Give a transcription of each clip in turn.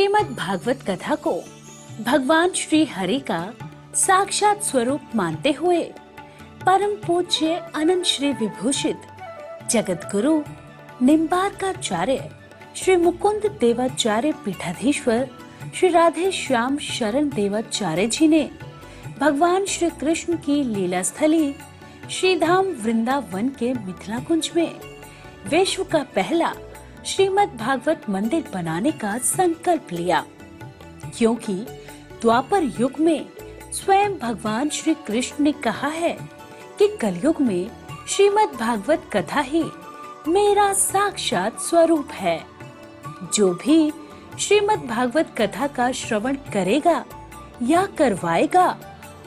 श्रीमद् भागवत कथा को भगवान श्री हरि का साक्षात स्वरूप मानते हुए परम पूज्य अनंत श्री विभूषित जगत गुरु निम्बार्काचार्य श्री मुकुंद देवाचार्य पीठाधीश्वर श्री राधे श्याम शरण देवाचार्य जी ने भगवान श्री कृष्ण की लीला स्थली श्री धाम वृंदावन के मिथिला कुंज में विश्व का पहला श्रीमद् भागवत मंदिर बनाने का संकल्प लिया, क्योंकि द्वापर युग में स्वयं भगवान श्री कृष्ण ने कहा है कि कलयुग में श्रीमद् भागवत कथा ही मेरा साक्षात स्वरूप है। जो भी श्रीमद् भागवत कथा का श्रवण करेगा या करवाएगा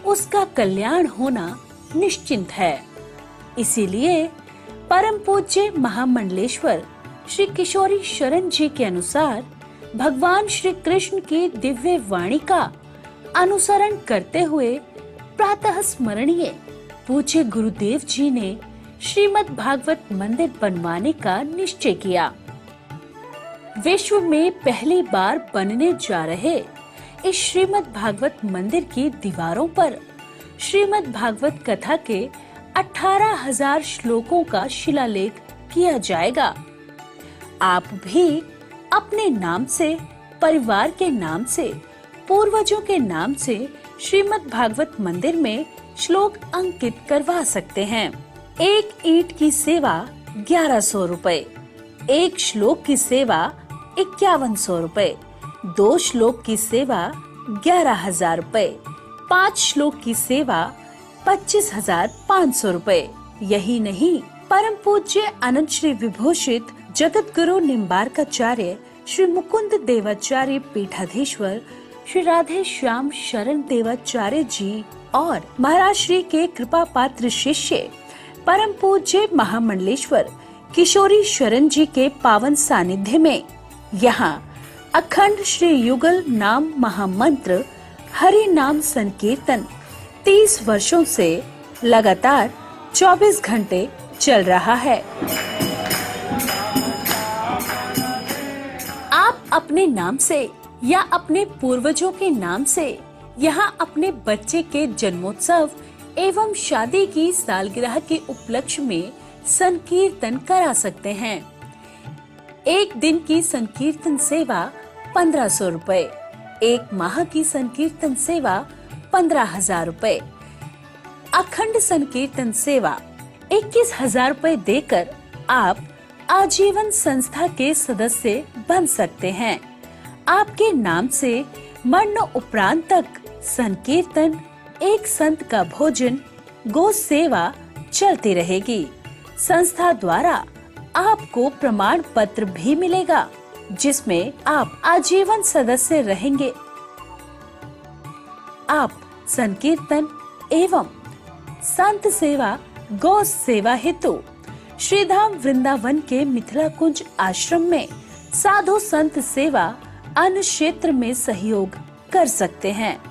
उसका कल्याण होना निश्चिंत है। इसीलिए परम पूज्य महामंडलेश्वर श्री किशोरी शरण जी के अनुसार भगवान श्री कृष्ण की दिव्य वाणी का अनुसरण करते हुए प्रातः स्मरणीय पूज्य गुरुदेव जी ने श्रीमद् भागवत मंदिर बनवाने का निश्चय किया। विश्व में पहली बार बनने जा रहे इस श्रीमद् भागवत मंदिर की दीवारों पर श्रीमद् भागवत कथा के 18,000 श्लोकों का शिलालेख किया जाएगा। आप भी अपने नाम से, परिवार के नाम से, पूर्वजों के नाम से श्रीमद् भागवत मंदिर में श्लोक अंकित करवा सकते हैं। एक ईंट की सेवा 1100 रुपए, एक श्लोक की सेवा 5100 रुपए, 2 श्लोक की सेवा 11,000 रुपए, 5 श्लोक की सेवा 25,500 रुपए। यही नहीं, परम पूज्य अनंत श्री विभूषित जगत गुरु निम्बार्काचार्य श्री मुकुंद देवाचार्य पीठाधीश्वर श्री राधे श्याम शरण देवाचार्य जी और महाराज श्री के कृपा पात्र शिष्य परम पूज्य महामंडलेश्वर किशोरी शरण जी के पावन सानिध्य में यहाँ अखंड श्री युगल नाम महामंत्र हरि नाम संकीर्तन 30 वर्षों से लगातार 24 घंटे चल रहा है। आप अपने नाम से या अपने पूर्वजों के नाम से यहाँ अपने बच्चे के जन्मोत्सव एवं शादी की सालगिरह के उपलक्ष्य में संकीर्तन करा सकते हैं। एक दिन की संकीर्तन सेवा 1500 रुपए, एक माह की संकीर्तन सेवा 15,000 रुपए, अखंड संकीर्तन सेवा 21,000 रुपए देकर आप आजीवन संस्था के सदस्य बन सकते हैं। आपके नाम से मरण उपरांत तक संकीर्तन, एक संत का भोजन, गो सेवा चलती रहेगी। संस्था द्वारा आपको प्रमाण पत्र भी मिलेगा, जिसमें आप आजीवन सदस्य रहेंगे। आप संकीर्तन एवं संत सेवा, गौ सेवा हेतु श्रीधाम वृंदावन के मिथिला कुंज आश्रम में साधु संत सेवा अन्य क्षेत्र में सहयोग कर सकते हैं।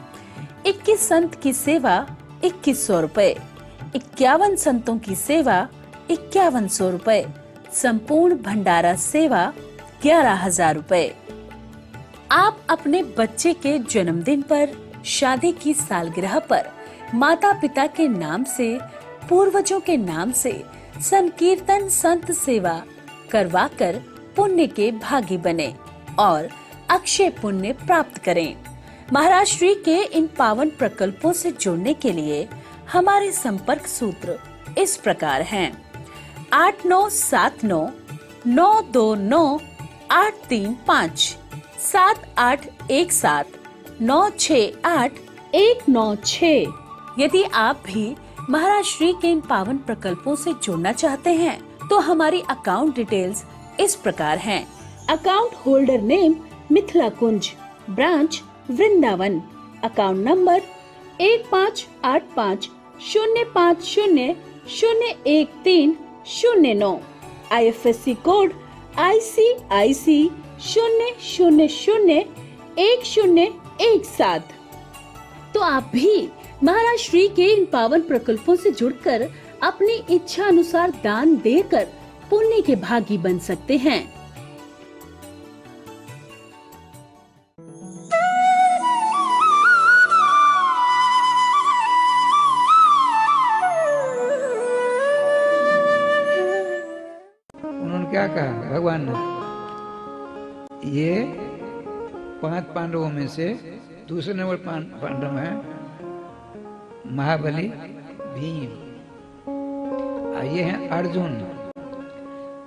21 संत की सेवा 2100 रुपए, 51 संतों की सेवा 5100 रुपए, संपूर्ण भंडारा सेवा 11,000 रुपए। आप अपने बच्चे के जन्मदिन पर, शादी की सालगिरह पर माता पिता के नाम से, पूर्वजों के नाम से संकीर्तन संत सेवा करवाकर पुण्य के भागी बने और अक्षय पुण्य प्राप्त करें। महाराज श्री के इन पावन प्रकल्पों से जुड़ने के लिए हमारे संपर्क सूत्र इस प्रकार हैं: 8979 929 835, 7817 968 196। यदि आप भी महाराज श्री के इन पावन प्रकल्पों से जुड़ना चाहते हैं तो हमारी अकाउंट डिटेल्स इस प्रकार हैं। Account holder name Mithila Kunj, branch Vrindavan, account number 158505001309, IFSC code ICIC 0001017। तो आप भी महाराज श्री के इन पावन प्रकल्पों से जुड़कर अपनी इच्छा अनुसार दान देकर पुण्य के भागी बन सकते हैं। क्या कहा भगवान ने, ये 5 पांडवों में से दूसरे नंबर पांडव है महाबली भीम, और ये है अर्जुन।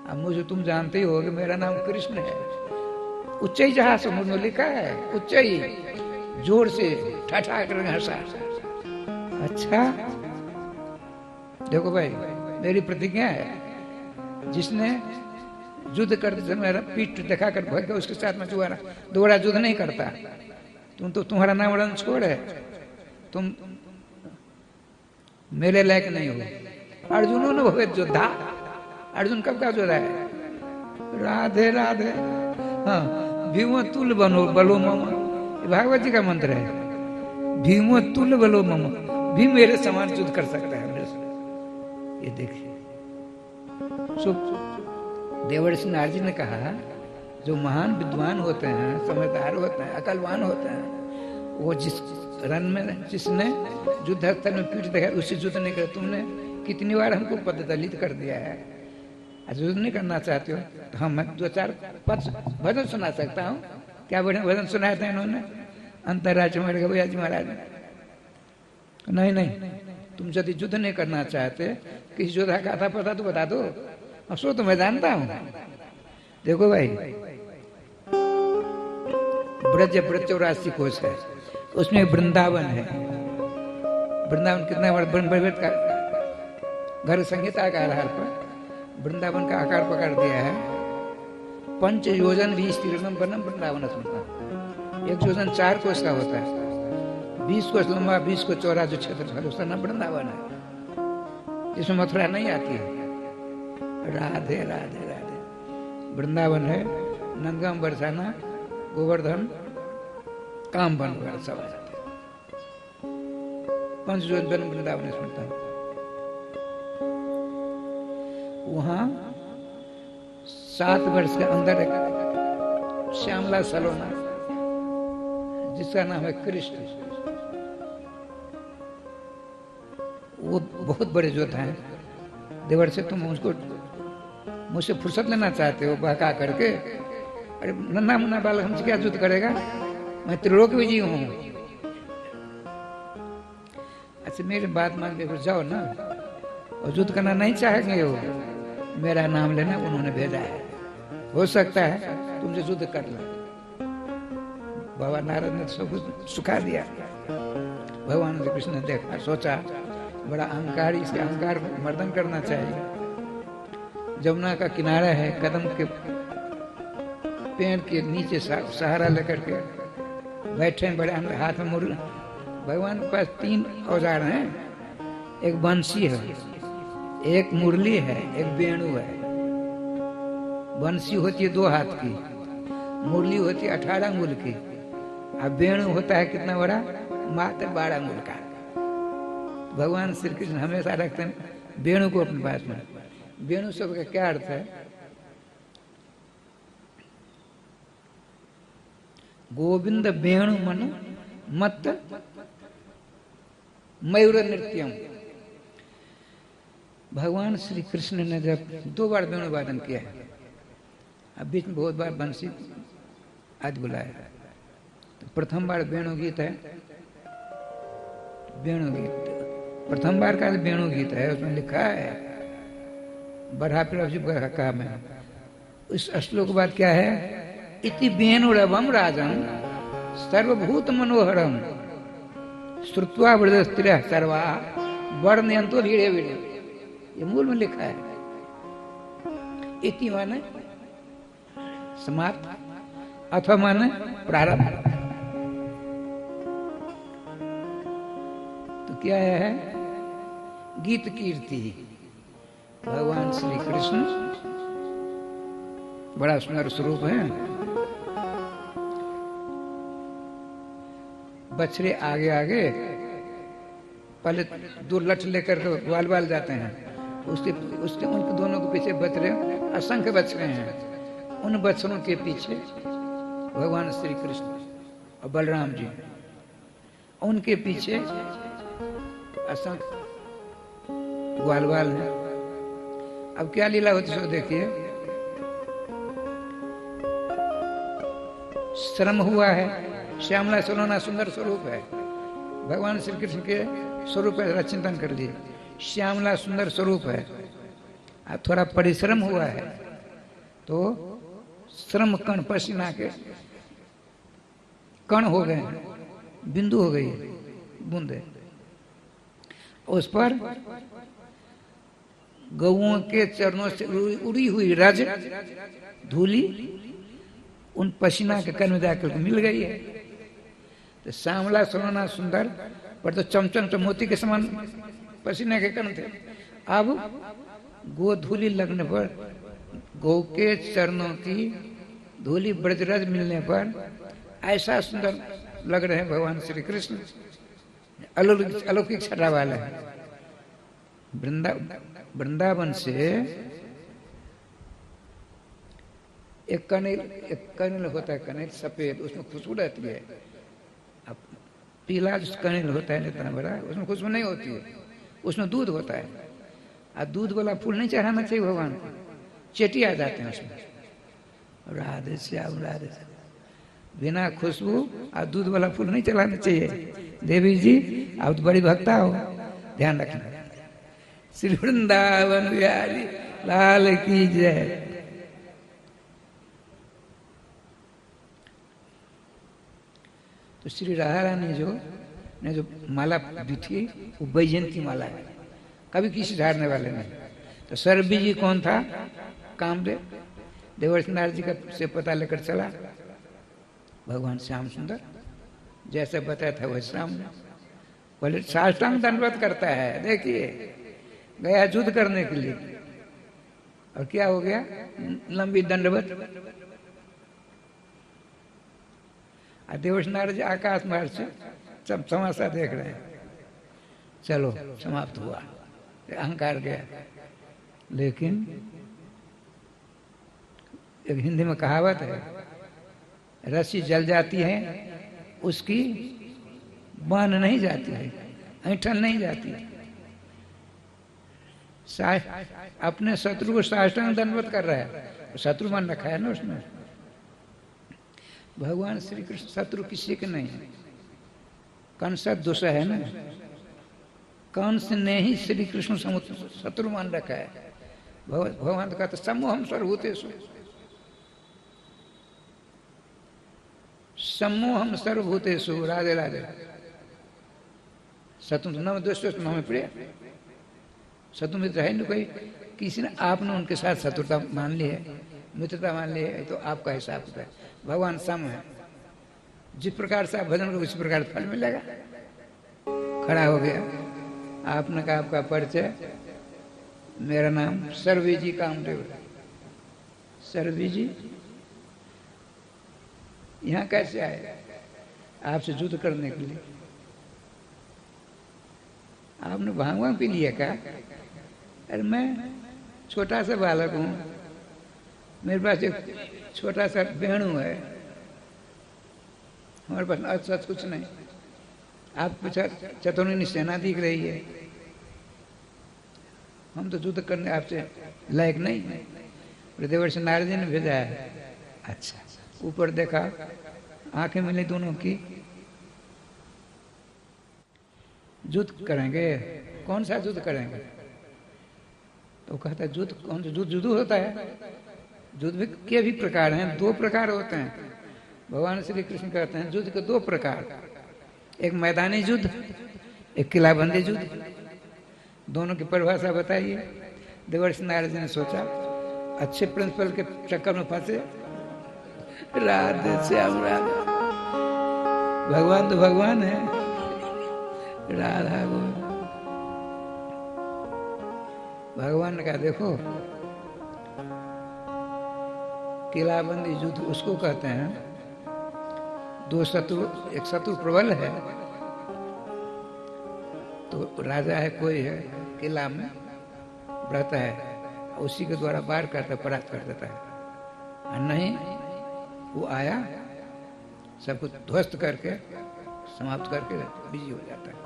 अब मुझे तुम जानते ही हो कि मेरा नाम कृष्ण है। उच्चई जहां समुद्र में लिखा है, उच्चई जोर से ठठा कर हंसा। अच्छा देखो भाई, मेरी प्रतिज्ञा है, जिसने युद्ध करते समय पीठ दिखाकर भाग गया उसके साथ में दोबारा युद्ध नहीं करता। तुम्हारा नाम रणछोड़ है, तुम मेरे लायक नहीं हो। अर्जुनों ने भवे योद्धा। अर्जुन कब का योद्धा है? राधे राधे। हाँ, भीमो तुल बनो बलो मम, भागवत जी का मंत्र है। भीमो तुल बलो मम, भी मेरे समान युद्ध कर सकता है मेरे से। ये देखिए, देवर्षि नारद ने कहा, जो महान विद्वान होते हैं, समझदार होते हैं, अकलवान होते हैं, वो जिस रण में जिसने युद्ध स्थल में पीठ दिखाई उससे युद्ध नहीं कर। तुमने कितनी बार हमको पद दलित कर दिया है। आज युद्ध नहीं करना चाहते हो तो हम 2-4 भजन सुना सकता हूँ। क्या बढ़िया भजन सुनाया था इन्होंने, अंतर्राज्य में भैया जी महाराज ने। नहीं नहीं, तुम यदि युद्ध नहीं करना चाहते, किसी योद्धा का था पता तो बता दो। अब सो तो मैं जानता हूँ। देखो भाई, ब्रज 84 कोश है, उसमें वृंदावन है। वृंदावन कितना बड़ा का घर संहिता के आधार पर वृंदावन का आकार पकड़ दिया है। 5 योजन भी स्त्रीरम बनम वृंदावन सुनता। 1 योजन 4 कोश का होता है, 20 कोश लंबा, 20 कोश चौड़ा जो क्षेत्र उसका नाम वृंदावन है, जिसमें मथुरा नहीं आती है। राधे राधे राधे। वृंदावन है, नंदगाम, बरसाना, गोवर्धन, काम बन वगैरह सब आ जाते हैं। 5 योजन वृंदावन सुनता हूँ। वहां 7 वर्ष के अंदर एक श्यामला सलोना, जिसका नाम है कृष्ण, वो बहुत बड़े योद्धा हैं। देवर्षि तुम उसको मुझसे फुर्सत लेना चाहते हो बहका करके? अरे नन्हा मुन्ना बालक हमसे क्या युद्ध करेगा, मैं त्रिलोक विजयी हूँ। अच्छा मेरी बात मान के जाओ ना, और युद्ध करना नहीं चाहेंगे वो, मेरा नाम लेना उन्होंने भेजा है, हो सकता है तुमसे युद्ध कर लो। बाबा नारद ने सब कुछ सुखा दिया। भगवान श्री कृष्ण ने देखा, सोचा बड़ा अहंकार, इसके अहंकार को मर्दन करना चाहिए। जमुना का किनारा है, कदम के पेड़ के नीचे सहारा लेकर के बैठे बड़े हाथ में मुरली। भगवान के पास 3 औजार हैं, एक बंसी है, एक मुरली है, एक वेणु है। बंसी होती है 2 हाथ की, मुरली होती है 18 अंगुल की, और वेणु होता है कितना बड़ा, मात्र 12 अंगुल का। भगवान श्री कृष्ण हमेशा रखते हैं वेणु को अपने पास में। वेणु शब्द का क्या अर्थ है? गोविंद वेणु मनु मत मयूर नृत्यम। भगवान श्री कृष्ण ने जब 2 बार वेणु वादन किया है, अब बीच में बहुत बार बंसी आज बुलाया, तो प्रथम बार वेणु गीत है। वेणु गीत प्रथम बार का वेणु गीत है, उसमें लिखा है बढ़ा का काम है। इस श्लोक के बाद क्या है? इति वेणुरवम राजन सर्वभूत मनोहरम श्रुत्वा वृद्धस्त्रियः सर्वा वर्णयन्तो धीरे धीरे। ये मूल में लिखा है। इति माने समाप्त, अथवा माने प्रारंभ। तो क्या है? गीत कीर्ति। भगवान श्री कृष्ण बड़ा सुंदर स्वरूप है। बछड़े आगे आगे, पहले 2 लठ लेकर ग्वाल बाल जाते हैं, उसके उनके दोनों के पीछे बछड़े, असंख्य बछड़े हैं। उन बछड़ों के पीछे भगवान श्री कृष्ण और बलराम जी, उनके पीछे असंख्य ग्वाल बाल है। अब क्या लीला होती सो देखिए। श्रम हुआ है। श्यामला सलोना सुंदर स्वरूप है, भगवान श्री कृष्ण के स्वरूप है, चिंतन कर लिए। श्यामला सुंदर स्वरूप है, थोड़ा परिश्रम हुआ है तो श्रम कण, पसीना के कण हो गए, बिंदु हो गई, बूंदे। उस पर गौओं के चरणों से उड़ी हुई रज धूली उन पसीना के कण में जाकर मिल गई है। तो श्यामला सलोना सुंदर पर तो चमचम मोती के समान पसीने के कण थे। अब गो धूली लगने पर, गौ के चरणों की धूली ब्रजरज मिलने पर ऐसा सुंदर लग रहे हैं भगवान श्री कृष्ण, अलौकिक छटा वाले हैं। वृंदावन से एक कनेल होता है, कनेल सफेद, उसमें खुशबू रहती है। अब पीला जो कनेल होता है इतना बड़ा, उसमें खुशबू नहीं होती है, उसमें दूध होता है। और दूध वाला फूल नहीं चढ़ाना चाहिए भगवान को, चेटी आ जाते हैं उसमें। राधे श्याम राधे श्याम, बिना खुशबू और दूध वाला फूल नहीं चढ़ाना चाहिए। देवी जी आप तो बड़ी भक्ता हो, ध्यान रखना। श्री वृंदावन बिहारी लाल की जय। तो श्री राधा रानी ने जो माला दी थी वो वैजयंती माला है, कभी किसी झाड़ने वाले नहीं। तो सरबी जी कौन था? कामदेव। देवर्षि नारद जी का से पता लेकर चला, भगवान श्याम सुंदर जैसे बताया था वैसे सामने। पहले साष्टांग दंडवत करता है, देखिए गया युद्ध करने के लिए, और क्या हो गया? लंबी दंडवत। देवर्षि नारद जी आकाश मार्ग से सब तमाशा देख रहे हैं। चलो समाप्त हुआ, अहंकार गया। लेकिन एक हिंदी में कहावत है, रस्सी जल जाती है उसकी बांध नहीं जाती है, ऐंठन नहीं जाती है। अपने शत्रु को साष्टांग दंडवत कर रहा है, शत्रु मान रखा है ना उसने। भगवान श्री कृष्ण शत्रु किसी के नहीं है। कंस दोष है ना, कंस ने ही श्री कृष्ण शत्रु मान रखा है। भगवान तो कहते सम्मोहम सर्वभूतेषु, सम्मोहम सर्वभूतेषु। राधे राधे। शत्रु न दोष न हमें प्रिय, शत्रु मित्र है नहीं कोई। किसी ने आपने उनके साथ शत्रुता मान ली है, मित्रता मान ली है, तो आपका हिसाब होता है। भगवान सम है, जिस प्रकार से आप भजन करो उसी प्रकार फल मिलेगा। खड़ा हो गया, आपने कहा आपका परिचय, मेरा नाम सरवी जी कामदेव है। सरवी जी यहाँ कैसे आए? आपसे युद्ध करने के लिए। आपने भांग पी लिया क्या? अरे मैं छोटा सा बालक हूँ, मेरे पास एक छोटा सा वेणु है, हमारे पास अच्छा कुछ नहीं। आप कुछ चतुर्णी सेना दिख रही है, हम तो युद्ध करने आपसे लायक नहीं है। देवर्षि नारद जी ने भेजा है। अच्छा, ऊपर देखा, आंखें मिली दोनों की। युद्ध करेंगे? कौन सा युद्ध करेंगे? तो कहता है युद्ध कौन सा? युद्ध होता है, युद्ध भी के भी प्रकार हैं, दो प्रकार होते हैं। भगवान श्री कृष्ण कहते हैं युद्ध के दो प्रकार, एक मैदानी युद्ध, एक किलाबंदी युद्ध। दोनों की परिभाषा बताइए। देवर्षि नारद जी ने सोचा, अच्छे प्रिंसिपल के चक्कर में फंसे। राधे श्याम राधा, भगवान तो भगवान है, राधा गोविंद। भगवान ने कहा देखो, किलाबंदी युद्ध उसको कहते हैं, दो शत्रु, एक शत्रु प्रबल है तो राजा है कोई है, किला में रहता है, उसी के द्वारा वार करता, परास्त कर देता है। और नहीं वो आया, सब कुछ ध्वस्त करके समाप्त करके बिजी हो जाता है।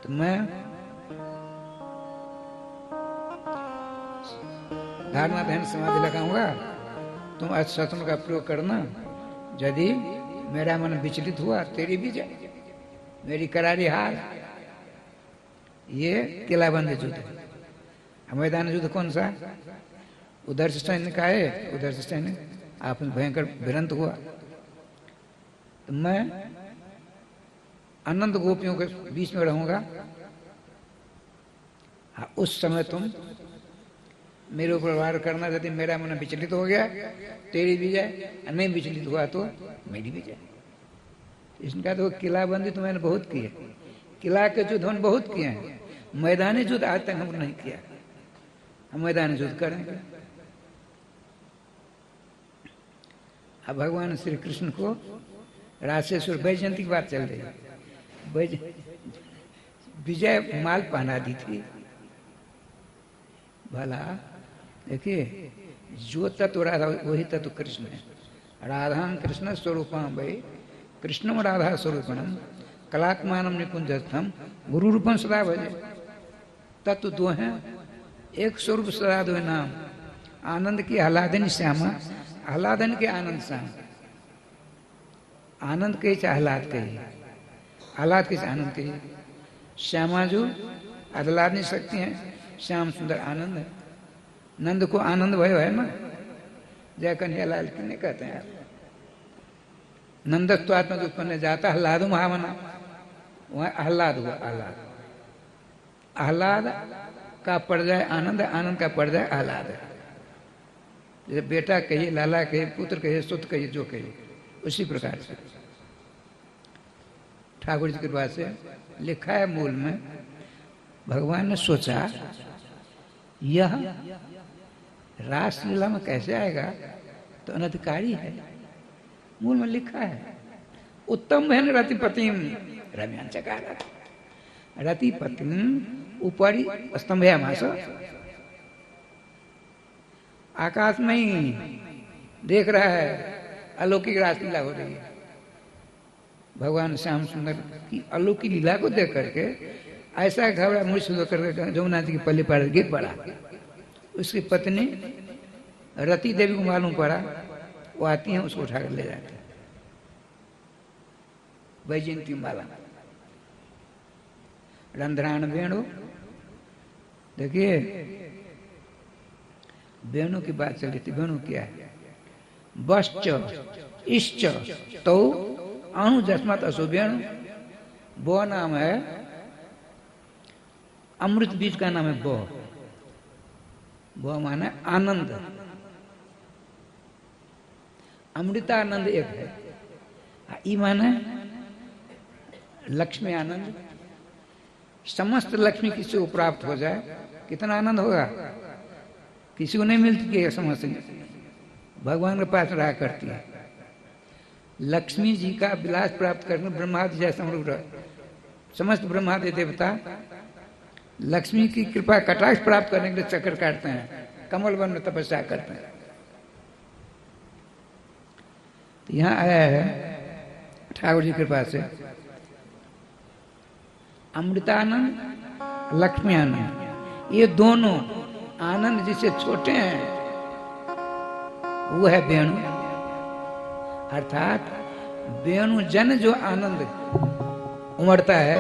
तो मैं धारणा ध्यान समाधि लगाऊंगा, तुम आज शस्त्र का प्रयोग करना, यदि मेरा मन विचलित हुआ तेरी विजय, मेरी करारी हार। ये किलाबंदी युद्ध है। मैदान युद्ध कौन सा? उधर से सैन्य का है, उधर से सैन्य आपस में भयंकर भिड़ंत हुआ। तो मैं अनंत गोपियों के बीच में रहूंगा, उस समय तुम मेरे ऊपर वार करना। यदि मेरा मन विचलित हो गया तेरी विजय, नहीं विचलित हुआ तो मेरी विजय। इसका तो किलाबंदी तो मैंने बहुत की है, किला के युद्ध हमने बहुत किए हैं, मैदानी युद्ध आज तक हमने नहीं किया। हम मैदानी युद्ध करेंगे। अब भगवान श्री कृष्ण को राशेश्वर वैजयंती की बात चल रही है। विजय माल पहना दी थी। भला देखिए, जो तत्व राधा वही तत्व कृष्ण है। राधा कृष्ण स्वरूपम भाई, कृष्णम राधा स्वरूपम कलात्मानम निकुंजस्थम गुरु रूपम सदा भजे। तत्व दो हैं, एक स्वरूप सदा दो नाम। आनंद की आह्लादन श्यामा, आह्लादन के आनंद श्याम। आनंद के आह्लाद के, आह्लाद के आनंद के। श्यामा जो आह्लाद नहीं सकती हैं, श्याम सुंदर आनंद है। नंद को आनंद भयो है ना, जय कन्हैयालाल की नहीं कहते हैं। नंदस्व आत्मा उत्पन्न जाता आह्लादो महामना, वहां आह्लाद हुआ। आह्लाद, आह्लाद का पड़ जाए आनंद, आनंद का पड़ जाए आह्लाद। जैसे बेटा कहिए, लाला कहिए, पुत्र कहिए, सुत कहिए, जो कहिए, उसी प्रकार से ठाकुर जी की कृपा से लिखा है। मूल में भगवान ने सोचा यह रासलीला में कैसे आएगा, तो अनधिकारी है। मूल में लिखा है, उत्तम बहन रतिपतिम रम्यांचकार। रतिपतिम ऊपरी स्तंभया मास, आकाश में ही देख रहा है अलौकिक रासलीला हो रही है। भगवान श्याम सुंदर की अलौकिक लीला को देख करके ऐसा घबरा, मुझ से होकर जमुना जी की पल्ली पर गिर पड़ा। उसकी पत्नी रति देवी को मालूम पड़ा, वो आती हैं, उसको उठाकर ले जाते हैं वैजयंती माला। रंध्राण वेणु, देखिए वेणु की बात चल रही थी। वेणु क्या है? बश्च इश्च तो अणु जस्मत असो वेणु। वो नाम है, अमृत बीज का नाम है बो। वो माने आनंद, अमृतानंद एक है। ई माने लक्ष्मी आनंद। समस्त लक्ष्मी किसी को प्राप्त हो जाए, कितना आनंद होगा। किसी को नहीं मिलती कि समस्त भगवान के पास रहा करती है। लक्ष्मी जी का विलास प्राप्त करने ब्रह्मादि जैसा समस्त ब्रह्मादि देवता लक्ष्मी की कृपा कटाक्ष प्राप्त करने के लिए चक्कर काटते हैं, कमल वन में तपस्या करते हैं। तो यहां आया है ठाकुर जी की कृपा से अमृतानंद, लक्ष्मी आनंद, ये दोनों आनंद जिसे छोटे हैं वो है वेणु। अर्थात वेणु जन जो आनंद उमड़ता है,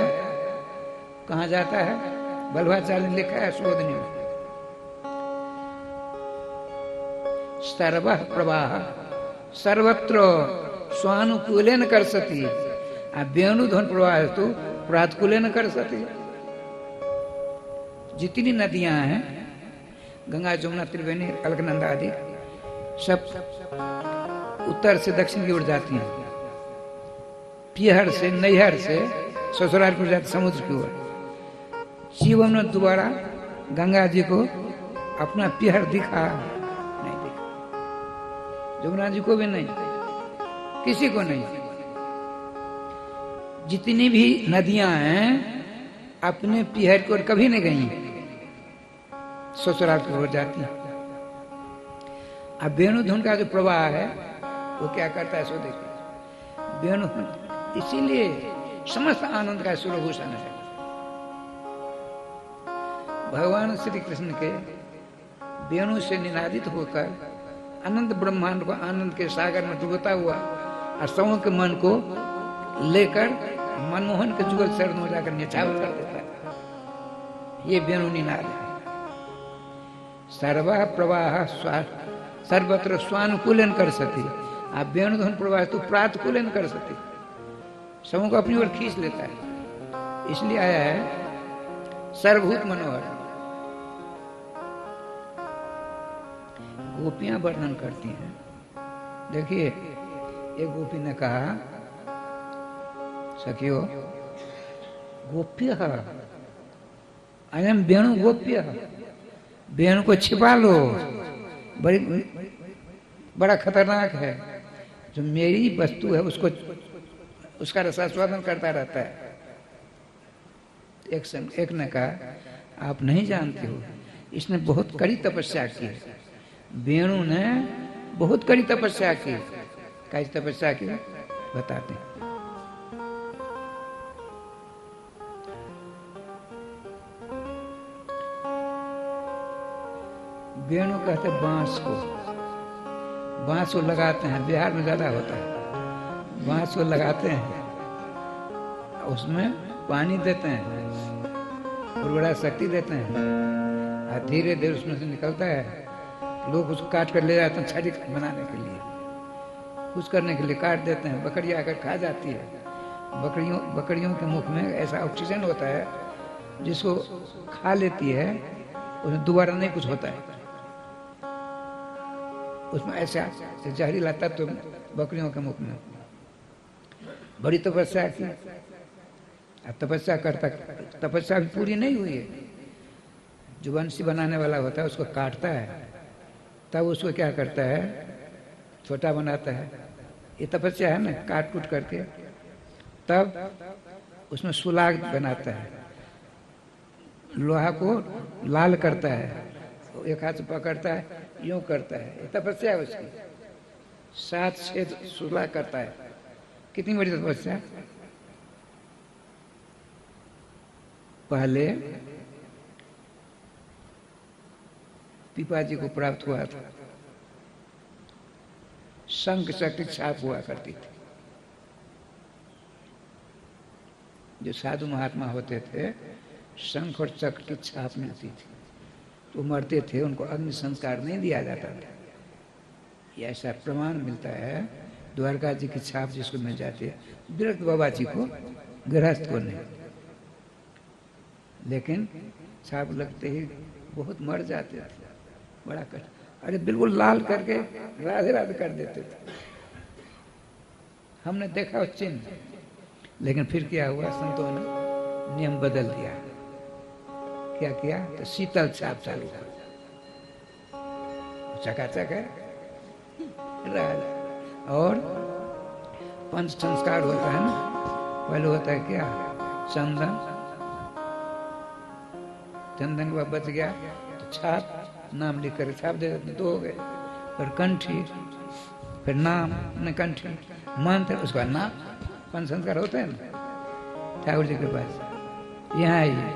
कहाँ जाता है? बल्लभाचार्य ने लिखा है शोधनी में, सर्व प्रवाह सर्वत्र स्वानुकूलेन कर सती, वेणु ध्वन प्रवाह तो प्रातकूलेन कर सती। जितनी नदियां हैं, गंगा, जमुना, त्रिवेणी, अलकनंदा आदि, सब उत्तर से दक्षिण की ओर जाती हैं। पिहर से, नैहर से ससुराल की ओर जाती, समुद्र की ओर। शिवम ने दोबारा गंगा जी को अपना पिहर दिखा नहीं, दिखा जमुना जी को भी नहीं, किसी को नहीं। जितनी भी नदियां हैं अपने पिहर की ओर कभी नहीं गई, ससुराल की ओर जाती। अब वेणु धुन का जो प्रवाह है वो क्या करता है, सो देखिए। वेणु इसीलिए समस्त आनंद का सूर्यभूषण है। भगवान श्री कृष्ण के वेणु से निनादित होकर अनंत ब्रह्मांड को आनंद के सागर में डूबता हुआ और सबों के मन को लेकर मनमोहन के जुगल चरणों में जाकर न्यौछावर कर देता है। ये वेणु निनाद है। सर्वा प्रवाह सर्वत्र स्वानुकूलन कर सती। आप वेणुध्वनि प्रवाह तो प्रातकूलन कर सती, सबों को अपनी ओर खींच लेता है। इसलिए आया है सर्वभूत मनोहर। गोपियां वर्णन करती हैं। देखिए, एक गोपी ने कहा, सखियो गोप्य अयम वेणु गोप्य, वेणु को छिपा लो, बड़ा खतरनाक है। जो मेरी वस्तु है उसको उसका रसास्वादन करता रहता है। एक ने कहा, आप नहीं जानते हो, इसने बहुत कड़ी तपस्या की है। वेणु ने बहुत कड़ी तपस्या की। कैसी तपस्या की बताते हैं। वेणु कहते बांस को लगाते हैं, बिहार में ज्यादा होता है। बांस को लगाते हैं, उसमें पानी देते हैं, उर्वरा शक्ति देते हैं, और धीरे धीरे उसमें से निकलता है। लोग उसको काट कर ले जाते हैं छड़ी बनाने के लिए, कुछ करने के लिए काट देते हैं। बकरियां आकर खा जाती है। बकरियों के मुख में ऐसा ऑक्सीजन होता है जिसको खा लेती है, उसमें दोबारा नहीं कुछ होता है। उसमें ऐसा जहरीला तत्व बकरियों के मुख में। बड़ी तपस्या की। तपस्या करता, तपस्या भी पूरी नहीं हुई है। जो बंसी बनाने वाला होता है उसको काटता है, तब उसको क्या करता है, छोटा बनाता है। ये तपस्या है ना, काट कूट करके तब उसमें सुलाग बनाता है, लोहा को लाल करता है, एक हाथ से पकड़ता है, यूं करता है। ये तपस्या है उसकी। 7 छेद सुलाग करता है। कितनी बड़ी तपस्या। पहले पिपाजी को प्राप्त हुआ था, शंख चक्र छाप हुआ करती थी। जो साधु महात्मा होते थे, शंख और चक्र की छाप मिलती थी, तो मरते थे, उनको अग्नि संस्कार नहीं दिया जाता था। ये ऐसा प्रमाण मिलता है। द्वारका जी की छाप जिसको मिल जाती है, विरक्त बाबा जी को, गृहस्थ को नहीं। लेकिन छाप लगते ही बहुत मर जाते थे, बड़ा कष्ट। अरे बिल्कुल लाल करके राधे राधे कर देते थे। हमने देखा उस चिन्ह। लेकिन फिर क्या हुआ, संतों ने नियम बदल दिया। क्या किया, तो शीतल छाप चालू कर, चकाचक है। और पंच संस्कार होता है ना, पहले होता है क्या, चंदन के बाद बच गया तो छाप, नाम लिख कर छाप दे देते, 2 हो गए। फिर कंठी, फिर नाम न कंठी, मंत्र, उसके बाद नाम। पंच संस्कार होते हैं ना ठाकुर जी के पास। यहाँ आइए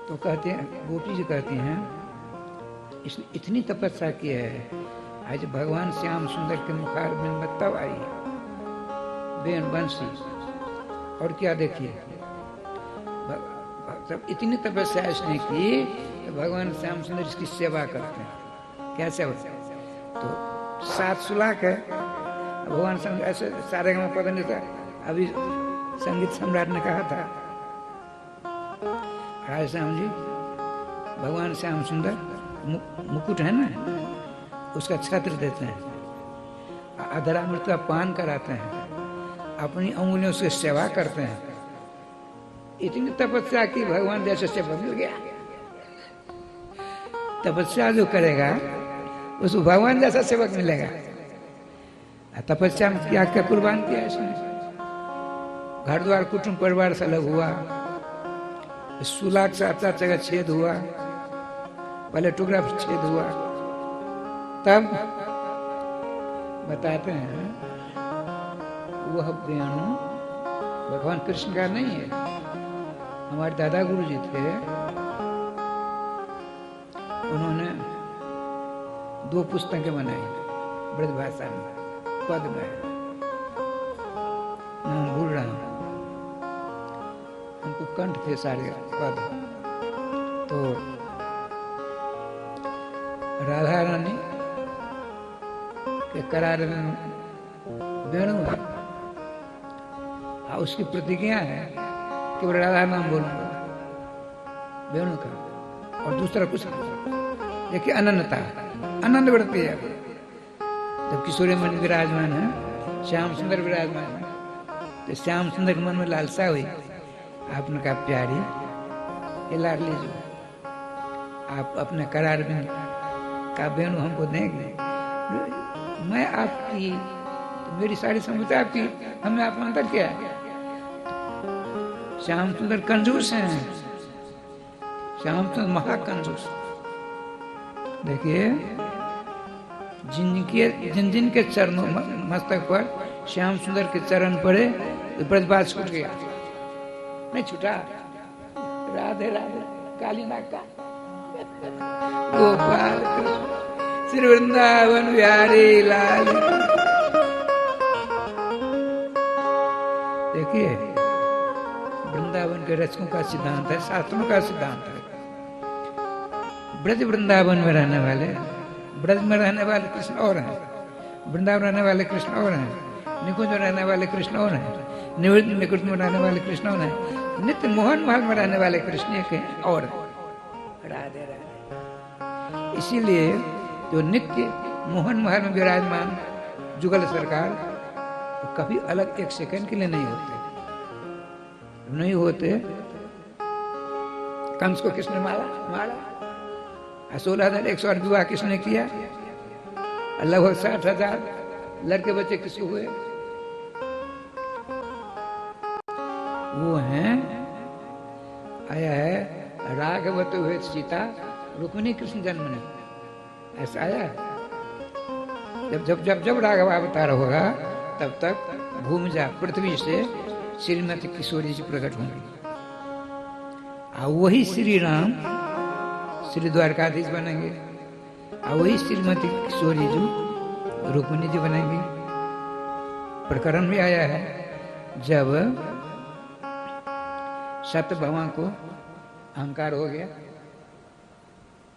तो कहते हैं, गोपी जी कहती हैं, इसने इतनी तपस्या की है, आज भगवान श्याम सुंदर के मुखार में तब आई बेन बंसी। और क्या देखिए, तब इतनी तपस्या इसने की तो भगवान श्याम सुंदर इसकी सेवा करते हैं। क्या सेवा, तो 7 सुलाक है। भगवान संग ऐसे सारे में पता नहीं था। अभी संगीत सम्राट ने कहा था, राज श्याम जी, भगवान श्याम सुंदर मुकुट है ना, उसका छत्र देते हैं, अधरामृत का पान कराते हैं, अपनी उंगलियों से सेवा करते हैं। इतनी तपस्या की, भगवान जैसे सेवा मिल गया। तपस्या जो करेगा उसको भगवान जैसा सेवक मिलेगा। तपस्या में क्या क्या कुर्बान किया इसने। घर द्वार कुटुंब परिवार से अलग हुआ, सुलाख से 7 जगह छेद हुआ, पहले टुकड़ा छेद हुआ, तब बताते हैं वह वेणु भगवान कृष्ण का नहीं है। हमारे दादा गुरु जी थे, उन्होंने 2 पुस्तकें बनाई ब्रज भाषा में। पद में, मैं भूल रहा हूँ, हमको कंठ थे सारे पद। तो राधा रानी के करार में वेणु है, उसकी प्रतिज्ञा है कि वो राधा नाम बोलूंगा वेणु का, और दूसरा कुछ नहीं। देखिए अनन्यता, आनंद बढ़ती है। जब किशोरी मन विराजमान है, श्याम सुंदर विराजमान है, तो श्याम सुंदर के मन में लालसा हुई। आपने कहा प्यारी ये लाडली जो आप अपने करार में का वेणु हमको देंगे, मैं आपकी, तो मेरी सारी संपत्ति आपकी, हमें आप अंतर क्या है? श्याम सुंदर कंजूस हैं, श्याम सुंदर महाकंजूस। देखिए जिन जिन के चरणों मस्तक पर श्याम सुंदर के चरण पड़े, तो ब्रजबाज छूट गया, नहीं छूटा। राधे राधे काली नाग का गोपाल कृष्ण श्री वृंदावन बिहारी लाल। देखिए वृंदावन के रचकों का सिद्धांत है, शास्त्रों का सिद्धांत है। ब्रज वृंदावन में रहने वाले, ब्रज में रहने वाले कृष्ण और हैं, वृंदावन रहने वाले कृष्ण और हैं, निकुंज में रहने वाले कृष्ण और हैं, निकुंज में रहने वाले कृष्ण और हैं, नित्य मोहन महल में रहने वाले कृष्ण के और राधे राधे। इसीलिए जो नित्य मोहन महल में विराजमान जुगल सरकार, तो कभी अलग एक सेकंड के लिए नहीं होते, नहीं होते। कंस को किसने मारा? 16,108 विवाह किसने किया? लगभग 60,000 लड़के बच्चे किसको हुए? वो हैं, आया है राघवत हुए सीता रुक्मिणी कृष्ण जन्म ने, ऐसा आया। जब जब जब जब राघव अवतार होगा, तब तक भूमिजा पृथ्वी से श्रीमती किशोरी जी प्रकट होंगी, और वही श्री राम श्री द्वारकाधीश बनेंगे, और वही श्रीमती किशोरी जी रुक्मिणी जी बनेंगी। प्रकरण में आया है, जब सत्यभामा को अहंकार हो गया,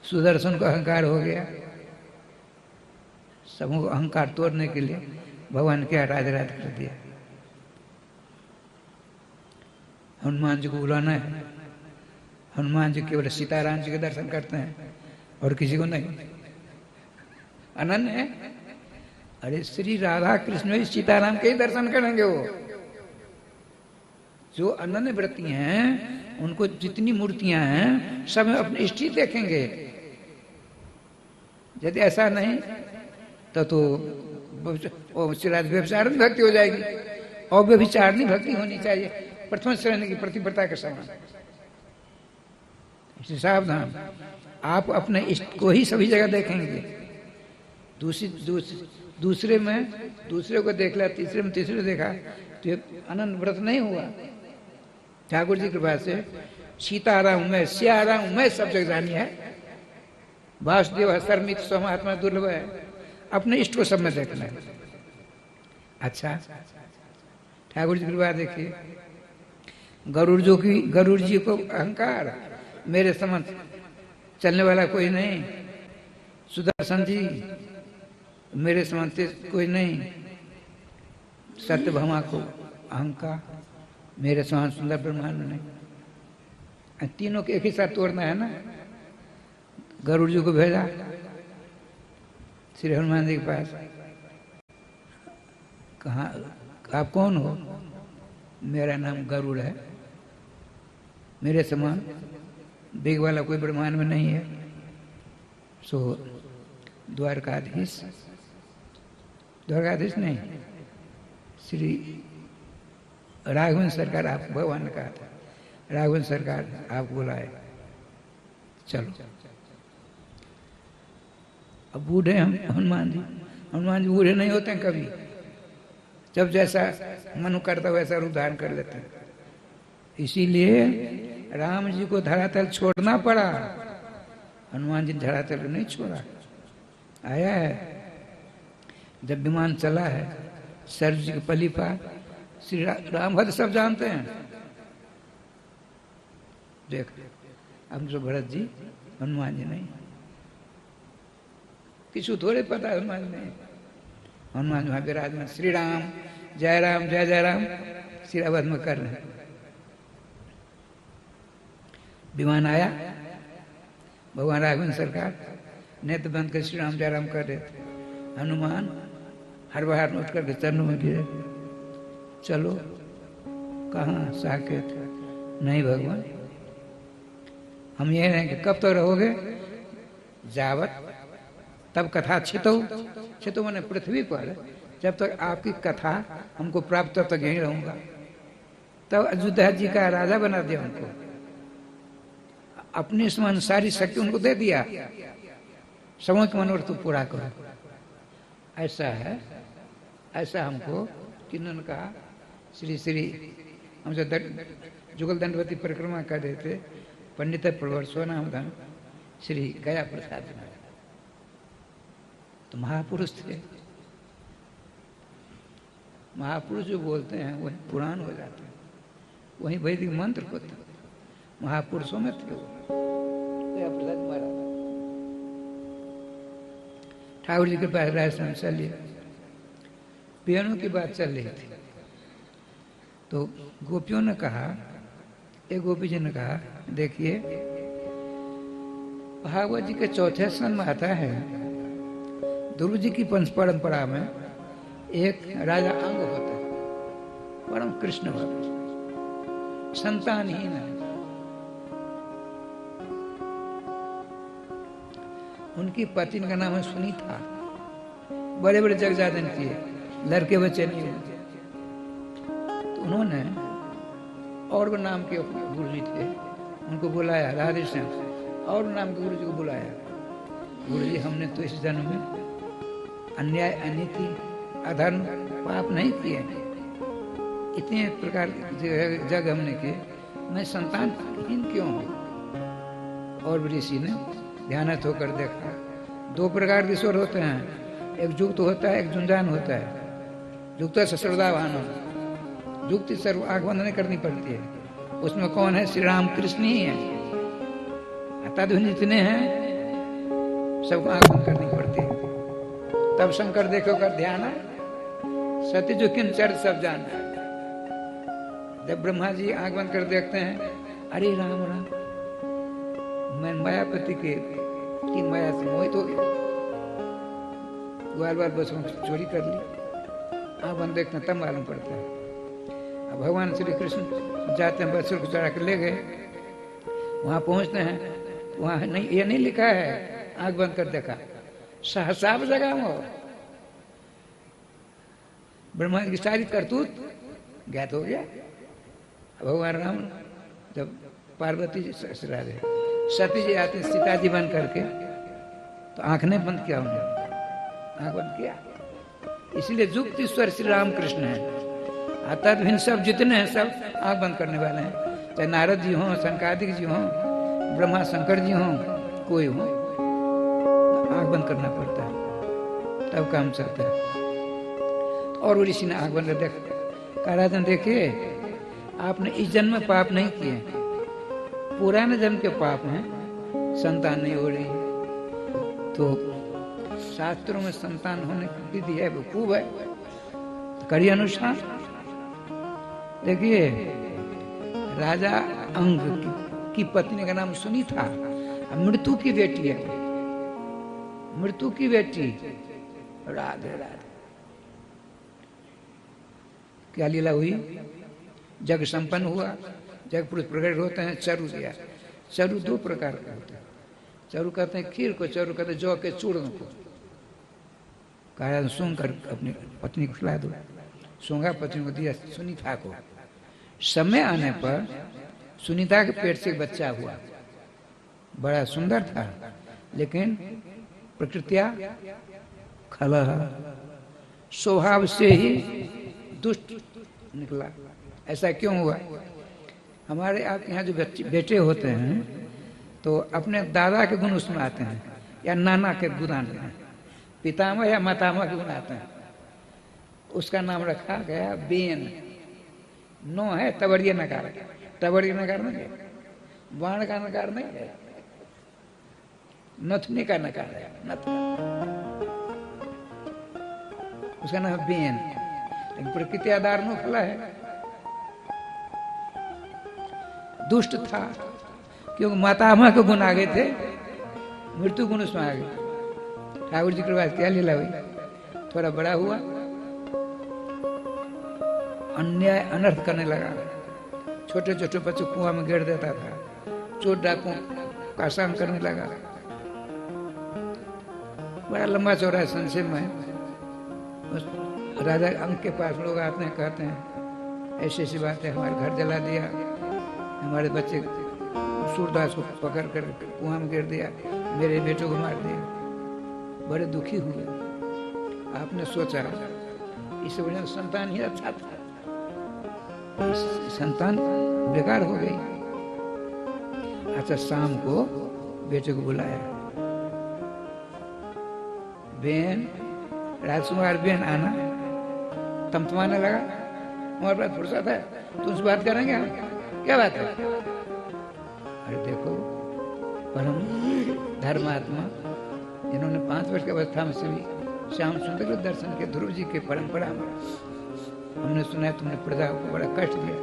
सुदर्शन को अहंकार हो गया, सबों को अहंकार तोड़ने के लिए भगवान क्या राधे राधे कर दिया। हनुमान जी को बुलाना है, हनुमान जी केवल सीताराम जी के दर्शन करते हैं और किसी को नहीं, अनन्य है। अरे श्री राधा कृष्ण ही सीताराम के ही दर्शन करेंगे। वो जो अनन्य व्रती हैं, उनको जितनी मूर्तियां हैं सब अपने इष्ट ही देखेंगे। यदि ऐसा नहीं तो व्यभिचारिणी भक्ति हो जाएगी, और व्यभिचारिणी भक्ति होनी चाहिए प्रथम श्रेणी की प्रतिव्रता के समान। इसलिए सावधान, आप अपने इष्ट को ही सभी जगह देखेंगे। दूसरे में दूसरे को देख लिया, तीसरे में तीसरे देखा, तो ये अनंत व्रत नहीं हुआ। ठाकुर जी कृपा से सीताराम में, सियाराम में सब जगह जानी है। वासुदेव सर्मित स्वमात्मा दुर्लभ है, अपने इष्ट को सब में देखना है। अच्छा, ठाकुर जी कृपा देखिए, गरुड़ जी को अहंकार, मेरे समझ चलने वाला कोई नहीं। सुदर्शन जी, मेरे समझ से कोई नहीं। सत्यभामा को अहंकार, मेरे समान सुंदर ब्रह्मांड नहीं। तीनों के एक ही साथ तोड़ना है ना। गरुड़ जी को भेजा श्री हनुमान जी के पास, कहा आप कौन हो? मेरा नाम गरुड़ है, मेरे समान बेग वाला कोई ब्रह्मांड में नहीं है। सो द्वारकाधीश नहीं, श्री राघवन सरकार, आप भगवान ने कहा था, राघवन सरकार आप बुलाए, चलो। अब बूढ़े हम हनुमान जी बूढ़े नहीं होते हैं कभी, जब जैसा मन करता वैसा रूप धारण कर लेते हैं। इसीलिए राम जी को धरातल छोड़ना पड़ा, हनुमान जी धरातल नहीं छोड़ा। आया है जब विमान चला है, सरजू जी के पली पार, श्री रामभद्र सब जानते हैं। देख हमको भरत जी, हनुमान जी नहीं, किसी थोड़े पता है हनुमान नहीं। हनुमान वहां विराजमान, श्री राम जय राम जय जय राम श्री अवध में कर रहे हैं। विमान आया, भगवान राघवेंद्र सरकार नेत्र बंद कर श्री राम जय राम कर रहे थे। हनुमान हर बार नोट करके चरणों में गिरे, चलो कहाँ साकेत, नहीं भगवान हम ये रहेंगे। कब तक रहोगे? जावत, तब कथा छितो मैंने पृथ्वी पर, जब तक आपकी कथा हमको प्राप्त तब तक यहीं रहूंगा। तब अयोध्या जी का राजा बना दिया उनको, अपनी समान सारी शक्ति उनको दे दिया, समझ के मनोरथ पूरा करो। ऐसा है, ऐसा हमको किन्होंने कहा। श्री श्री हमसे जुगल दंडवती परिक्रमा कर रहे थे पंडित प्रवर सोनाम धन श्री गया प्रसाद महाराज, तो महापुरुष थे। महापुरुष जो बोलते हैं वही पुराण हो जाते हैं, वही वैदिक मंत्र होते हैं, महापुरुषों में थे वो। गया प्रसाद महाराज ठाकुर जी के पास राजस्थान चलिए, पियानो की बात चल रही थी, तो गोपियों ने कहा, एक गोपी जी ने कहा, देखिए भागवत जी के चौथे स्कंद में आता है, ध्रुव जी की पंच परंपरा में एक राजा अंग होता है, परम कृष्ण भक्त, संतानहीन है। उनकी पत्नी का नाम है सुनीता, बड़े बड़े जगजादन किए, लड़के बच्चे नहीं हुए। तो उन्होंने और वो नाम के गुरु जी थे, उनको बुलाया, राधे श्याम और नाम के गुरु जी को बुलाया, गुरु जी हमने तो इस जन्म में अन्याय अनीति अधर्म पाप नहीं किए, इतने प्रकार जग हमने किए, मैं संतानहीन क्यों हूँ? और ऋषि ने ध्यानस्थ होकर देखा, दो प्रकार के स्वर होते हैं, एक युक्त होता है, एक जुंजान होता है। युक्त है श्रद्धावान, युक्त सर्व आंख बंद नहीं करनी पड़ती है, उसमें कौन है? श्री राम कृष्ण ही है। तद्भिन्न जितने हैं सबको आंख बंद करनी पड़ती है। तब शंकर देखो कर ध्यान है, सत्य जो किंचर सब जानना। जब ब्रह्मा जी आंख बंद कर देखते हैं, अरे राम राम, मैं मायापति की माया से मोहित हो गया, बार बार बस चोरी कर ली, आंख बंद देखते तब मालूम पड़ता है। अब भगवान श्री कृष्ण जाते हैं, बसुर को चढ़ा कर ले गए, वहां पहुंचते हैं, वहां नहीं, ये नहीं लिखा है आंख बंद कर देखा, सहसाब जगह में ब्रह्मा की सारी करतूत ज्ञात हो गया। भगवान राम जब पार्वती जी ससुरा रहे, सती जी आते सीता जी बन करके, तो आंख ने बंद किया, उन्होंने आंख बंद किया। इसलिए युक्त ईश्वर श्री राम कृष्ण है। तद्भिन्न सब जितने हैं सब आंख बंद करने वाले हैं, चाहे नारद जी हों, शंकादिक जी हों, ब्रह्मा शंकर जी हों, कोई हो, आंख बंद करना पड़ता है, तब काम चलता है। और ऋषि ने आंख बंद कर देखा, राजन देखिए आपने इस जन्म में पाप नहीं किए, पुराने जन्म के पाप हैं, संतान नहीं हो रही, तो शास्त्रों में संतान होने की विधि है, वो खूब है, तो करिए अनुष्ठान। देखिए राजा अंग की पत्नी का नाम सुनीता, मृत्यु की बेटी है, मृत्यु की बेटी। राधे राधे, क्या लीला हुई? जग संपन्न हुआ, जग पुरुष प्रकट होते हैं, चरु दिया। चरु दो प्रकार के होते हैं, चरु कहते हैं खीर को, चरु कहते हैं जौ के चूर्ण को। कहा सूंघ कर अपनी पत्नी को खिला दो, सूंघा, पत्नी को दिया सुनीता को। समय आने पर सुनीता के पेट से बच्चा हुआ, बड़ा सुंदर था, लेकिन प्रकृतिया खलह, स्वभाव से ही दुष्ट निकला। ऐसा क्यों हुआ? हमारे आपके यहाँ जो बेटे होते हैं तो अपने दादा के गुण उसमें आते हैं, या नाना के गुण आते हैं, पितामह या मातामह के गुण आते हैं। उसका नाम रखा गया बेन। नो है तवड़िए नकार, तवड़िए नकार नहीं है, बाण का नकार नहीं है, नथनी का नकार है, नथ का। उसका नाम है बेन। लेकिन प्रकृति आधार नो फला है, दुष्ट था क्योंकि मातामह के गुण आ गए थे, मृत्यु गुण उसमें आ गए। ठाकुर जी के पास क्या लीला हुई, थोड़ा बड़ा हुआ, अन्याय अनर्थ करने लगा, छोटे छोटे बच्चों कुआं में गिर देता था, चोर डाकू का काम करने लगा। बड़ा लंबा चौड़ा संशय में उस राजा अंक के पास लोग आते हैं, कहते हैं ऐसी ऐसी बात है, हमारे घर जला दिया, हमारे बच्चे सूरदास को पकड़ कर कुआं में गिर दिया, मेरे बेटों को मार दिया। बड़े दुखी हुए। आपने सोचा इस वजह से संतान ही अच्छा था, संतान बेकार हो गई। अच्छा, शाम को बेटे को बुलाया, बेन, राजकुमार बेन आना। तमतमाने लगा, हमारे पास फुर्सत है, तुमसे बात करेंगे हम, क्या बात है? अरे देखो, परम धर्मात्मा जिन्होंने 5 वर्ष की अवस्था में श्री श्याम सुंदर के दर्शन के, ध्रुव जी के परंपरा में हमने सुना है तुमने प्रजा को बड़ा कष्ट दिया,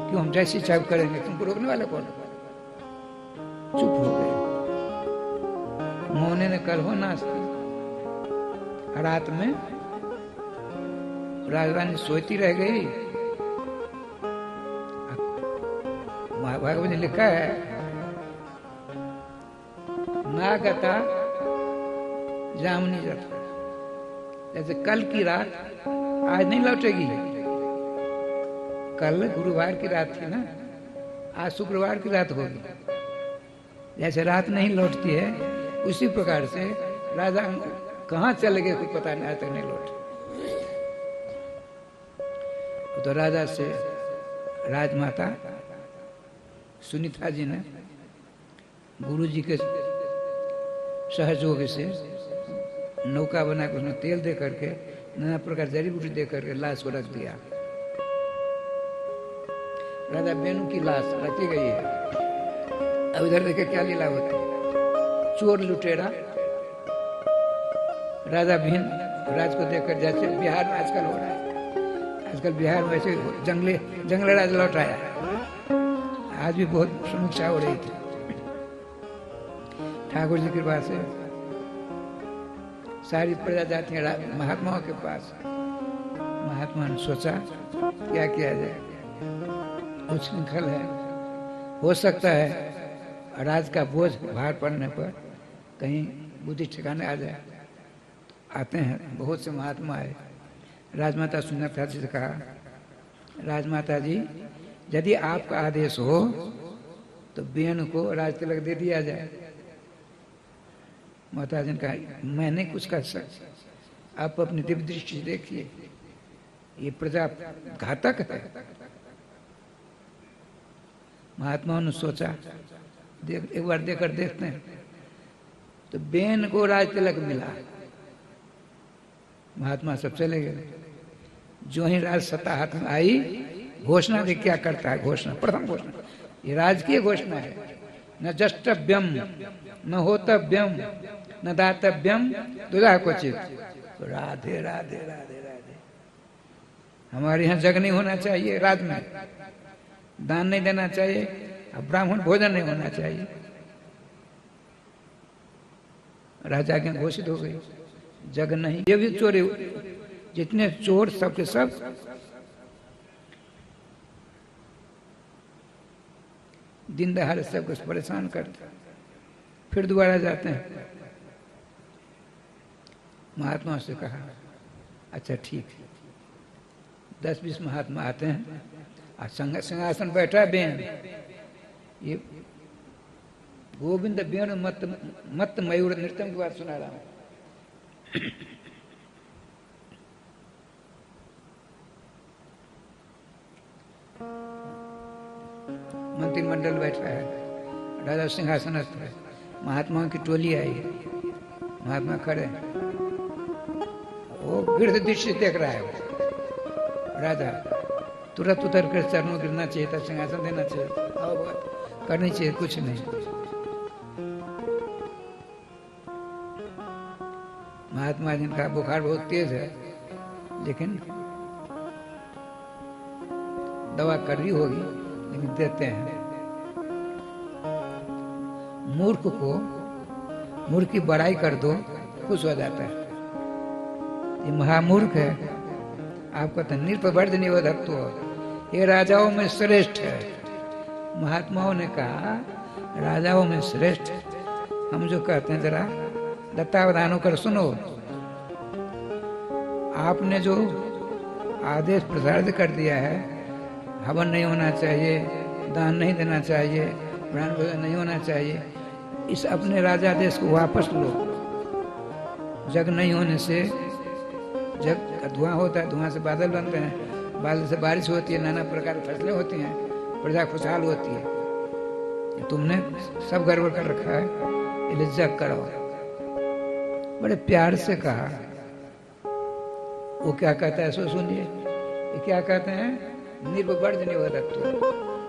क्यों हम जैसी चाप करेंगे, तुमको रोकने वाला कौन? चुप हो गए। मोहने ने कल हो नाचती, रात में राजरानी सोती रह गई। महाभागवत ने लिखा है, नागता जामनी जाता, जैसे कल की रात आज नहीं लौटेगी। कल गुरुवार की रात थी ना, आज शुक्रवार की रात होगी। जैसे रात नहीं लौटती है, उसी प्रकार से राजा कहाँ चले गए कुछ पता नहीं, आज तक नहीं लौटे। तो राजा से राजमाता सुनीता जी ने गुरु जी के सहयोग से नौका बना कर उसमें तेल दे करके, नाना प्रकार जड़ी बूटी दे करके लाश को रख दिया। राजा बेनू की लाश रखी गई है। अब इधर देखे क्या लीला होती है। चोर लुटेरा राजा भीम राज को देखकर, जैसे बिहार में आजकल हो रहा है, आजकल बिहार में वैसे जंगले राज लौट आया। आज भी बहुत समीक्षा हो रही थी। ठाकुर जी की कृपा से सारी प्रजा जाती है महात्माओं के पास। महात्मा ने सोचा क्या किया जाए, उच्छृंखल है, हो सकता है राज का बोझ भार पड़ने पर कहीं बुद्धि ठिकाने आ जाए। आते हैं बहुत से महात्मा आए। राजमाता सुनीता जी से कहा, राजमाता जी यदि आपका आदेश हो तो बेन को राज तिलक दे दिया जाए। माता जी ने कहा, मैं नहीं कुछ कर सकता, आप अपनी दिव्य दृष्टि से देखिए, ये प्रजा घातक है। महात्माओं ने सोचा एक बार देकर देखते हैं। तो बेन को राज तिलक मिला। महात्मा सब चले गए। जो ही राज सत्ता हाथ में आई, घोषणा दे, क्या करता है घोषणा, प्रथम घोषणा, ये राजकीय घोषणा है। न जष्टव्यम न होतव्यम न दातव्यम दुधा क्वचित। तो राधे राधे राधे राधे। हमारे यहाँ जग नहीं होना चाहिए, राज में दान नहीं देना चाहिए, ब्राह्मण भोजन नहीं होना चाहिए। राजा के घोषित हो गई, जग नहीं। ये भी चोरी, जितने चोर सबके सब दिन दहाड़े सबको परेशान करते। फिर दोबारा जाते हैं। महात्मा से कहा, अच्छा ठीक है, 10-20 महात्मा आते हैं। आज सिंहासन बैठा है बेन, ये गोविंद बेन मत मयूर नृत्यम की बात सुना रहा हूं। मंत्रिमंडल बैठा है, राजा सिंहासनस्थ है, महात्माओं की टोली आई है। महात्मा खड़े, वो गिरध दृष्टि देख रहा है वो राजा। तुरंत उतर कर चरणों गिरना चाहिए था, सिंहासन देना चाहिए, आओ बात करनी चाहिए, कुछ नहीं। महात्मा जी का बुखार बहुत तेज है, लेकिन दवा करनी होगी, लेकिन देते हैं। मूर्ख की बड़ाई कर दो, खुश हो जाता है। ये महामूर्ख है, आपका तो निर्पवर्ध निवधत्व, ये राजाओं में श्रेष्ठ है। महात्माओं ने कहा राजाओं में श्रेष्ठ। हम जो कहते हैं जरा दत्तावधान होकर सुनो। आपने जो आदेश प्रसारित कर दिया है, हवन नहीं होना चाहिए, दान नहीं देना चाहिए, प्राण भोजन नहीं होना चाहिए, इस अपने राजादेश को वापस लो। जग नहीं होने से, जग का धुआं होता है, धुआं से बादल बनते हैं, बादल से बारिश होती है, नाना प्रकार की फसलें होती हैं, प्रजा खुशहाल होती है। तुमने सब गड़बड़ कर रखा है, इसलिए जग कराओ। बड़े प्यार से कहा। वो क्या कहता है सो सुनिए। ये क्या कहते हैं? निर्वर्ज निवधत्व,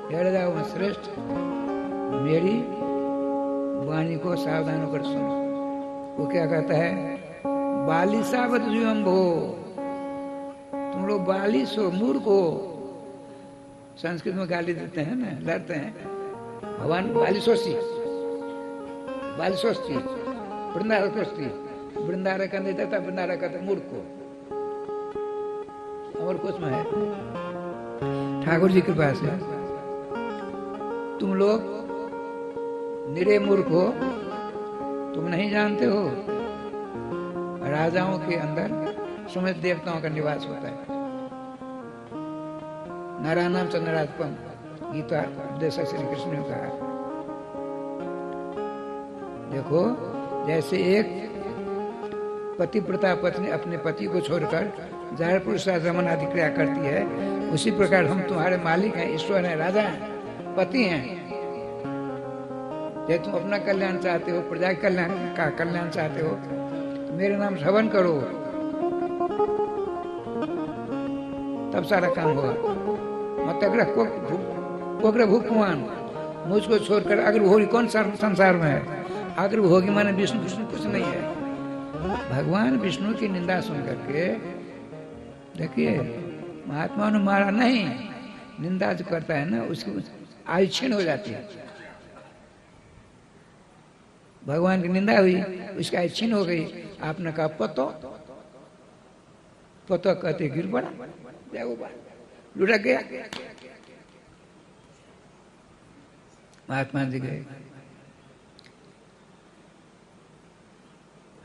हे राजाओं में श्रेष्ठ, मेरी वाणी को सावधान होकर सुनो। वो क्या कहता है? बालिशावत जुयम्भो, तुम लोग बालिश हो, मूर्ख हो। संस्कृत में गाली देते हैं ना, लड़ते हैं, भगवान बालिशोस्ती, बालिशोस्ती, वृंदारकोस्ती, वृंदार का नहीं देता, वृंदार का मूर्ख को। और कुछ में है ठाकुर जी के पास है, तुम लोग निरे मूर्ख हो, तुम नहीं जानते हो राजाओं के अंदर समस्त देवताओं का निवास होता है। नारायणम चंद्रात्पम, गीता उपदेश श्री कृष्ण ने कहा। देखो, जैसे एक पतिव्रता पत्नी अपने पति को छोड़कर जार पुरुषाश्रमण आदि क्रिया करती है, उसी प्रकार हम तुम्हारे मालिक हैं, ईश्वर हैं, राजा हैं, पति हैं। यदि तुम अपना कल्याण चाहते हो, प्रजा का कल्याण चाहते हो, तो मेरे नाम श्रवण करो, तब सारा काम होगा। मत अग्रह भूपमान, मुझको छोड़कर अग्र भोगी कौन संसार में है? अग्र भोगी माने विष्णु, विष्णु कुछ नहीं है। भगवान विष्णु की निंदा सुन करके देखिए, महात्मा ने मारा नहीं, निंदा जो करता है ना, उसकी आयु क्षीण हो जाती है। भगवान की निंदा हुई, उसकी आयु क्षीण हो गई। आपने कहा पतो, पतो कहते गिर पड़ा, लुढ़क गया। महात्मा जी गए,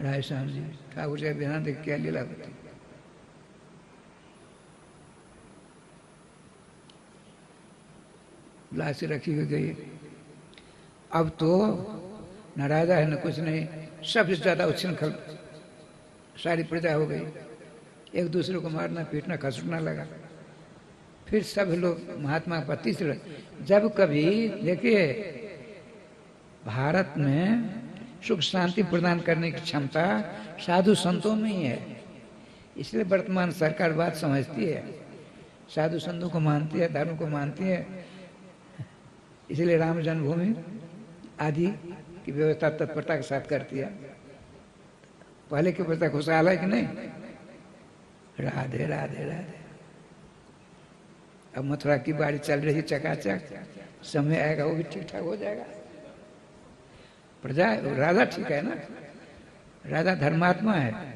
राय श्याम जी ठाकुर जी बिना देख क्या लीला होती। लाशी रखी हुई गई। अब तो न राजा है न कुछ नहीं, सबसे ज्यादा उच्छृंखल सारी प्रजा हो गई। एक दूसरे को मारना पीटना खसुटना लगा। फिर सब लोग महात्मा पति से, जब कभी देखिए भारत में सुख शांति प्रदान करने की क्षमता साधु संतों में ही है, इसलिए वर्तमान सरकार बात समझती है, साधु संतों को मानती है, धर्म को मानती है, इसलिए राम जन्मभूमि आदि की व्यवस्था तत्परता के साथ करती है। पहले की व्यवस्था खुशहाल है कि नहीं? राधे राधे राधे। अब मथुरा की बाड़ी चल रही चकाचक, समय आएगा वो भी ठीक ठाक हो जाएगा। प्रजा, राजा ठीक है ना, राजा धर्मात्मा है।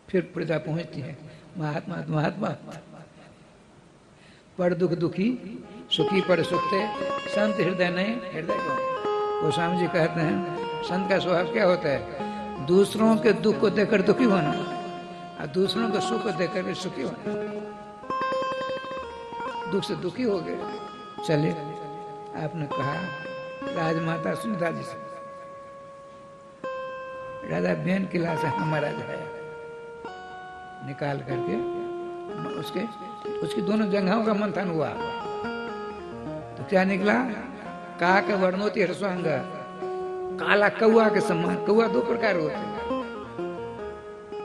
फिर प्रजा पहुंचती है, महात्मा महात्मा पर दुख दुखी, सुखी पर सुखते, संत हृदय नहीं, हृदय कौन? गोस्वामी जी कहते हैं संत का स्वभाव क्या होता है? दूसरों के दुख को देखकर दुखी होना और दूसरों के सुख को देखकर सुखी होना। दुख से दुखी हो गए, चले आपने कहा राजमाता सुनीता जी से, राजा बेन किला से हमारा जो है निकाल करके उसकी दोनों जंघाओं का मंथन हुआ तो क्या निकला? काक वर्णोति हर्षांग, काला कौआ के समान। कौआ दो प्रकार होते हैं,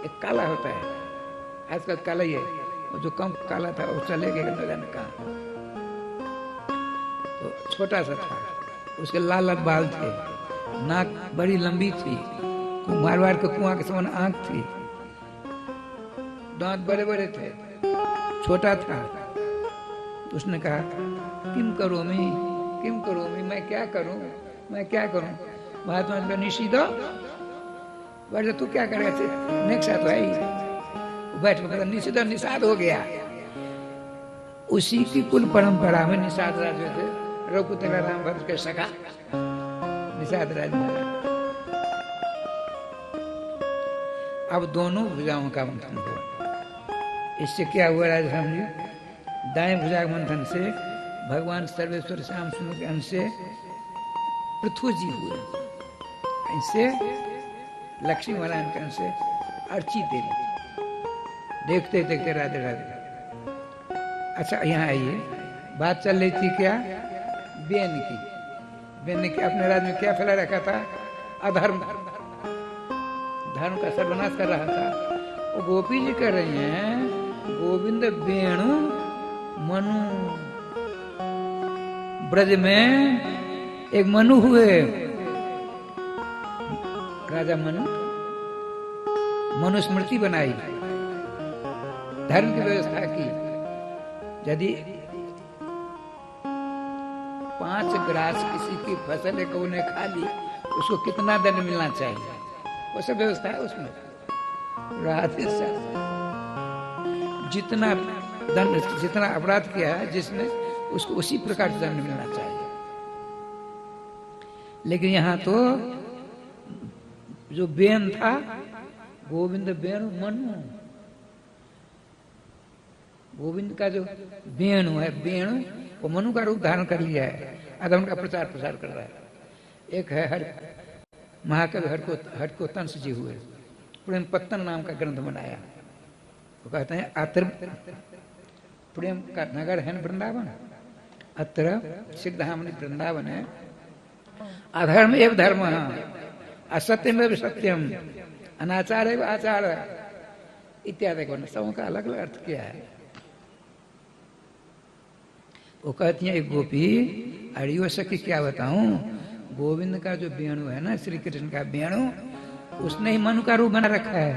एक काला होता है, आजकल काला ही है, और जो कम काला था वो चले गए न जाने कहाँ। तो छोटा सा था, उसके लाल लाल बाल थे, नाक बड़ी लंबी थी, मारवाड़ के कुआं के समान आंख थी, दांत बड़े बड़े थे, छोटा था। उसने कहा किम करोमि, मैं क्या करूं, मैं क्या करूं। महात्मा जी निषिद्धो, बैठ तू क्या करेगा, नेक्स्ट तो है ही। बैठ कर निषिद्ध निषाद हो गया। उसी की कुल परंपरा में निषाद राज थे, रघुकुल राम भद्र के सखा निषाद राज। अब दोनों भुजाओं का मंथन हुआ। इससे क्या हुआ राजधाम जी, दाएं भुजा मंथन से भगवान सर्वेश्वर श्याम सुंदर के अंश से पृथ्वी जी हुए, इससे लक्ष्मी नारायण के अंश से अर्ची देवी। देखते देखते राधे राधे। अच्छा यहाँ आइए, बात चल रही थी क्या, बेन की। बेन ने अपने राज्य में क्या फैला रखा था, अधर्म, धर्म का सर्वनाश कर रहा था। वो गोपी जी कर रही हैं, गोविंद वेणु मनु। ब्रज में एक मनु हुए, राजा मनु, मनुस्मृति बनाई, धर्म की व्यवस्था की। यदि 5 ग्रास किसी की फसल एक ने खा ली, उसको कितना दंड मिलना चाहिए, वो सब व्यवस्था है उसमें। राधे श्याम, जितना दंड, जितना अपराध किया है जिसने, उसको उसी प्रकार से दंड मिलना चाहिए। लेकिन यहाँ तो जो बेन था, गोविंद वेणु मनु, गोविंद का जो वेणु है, वेणु वो मनु का रूप धारण कर लिया है, अधर्म का प्रचार प्रसार कर रहा है। एक है महाकवि हरकोतंस जी हुए, प्रेम पत्तन नाम का ग्रंथ बनाया। वो कहते हैं अत्र प्रेम का नगर है वृंदावन, अत्र सिद्धामणि वृंदावन है, अधर्म एव धर्म, असत्यम एव सत्यम, अनाचार एव आचार इत्यादि सबों का अलग अलग अर्थ किया है। वो कहती है एक गोपी, अड़ियो सखी क्या बताऊं, गोविंद का जो वेणु है ना, श्री कृष्ण का वेणु, उसने ही मनु का रूप बना रखा है।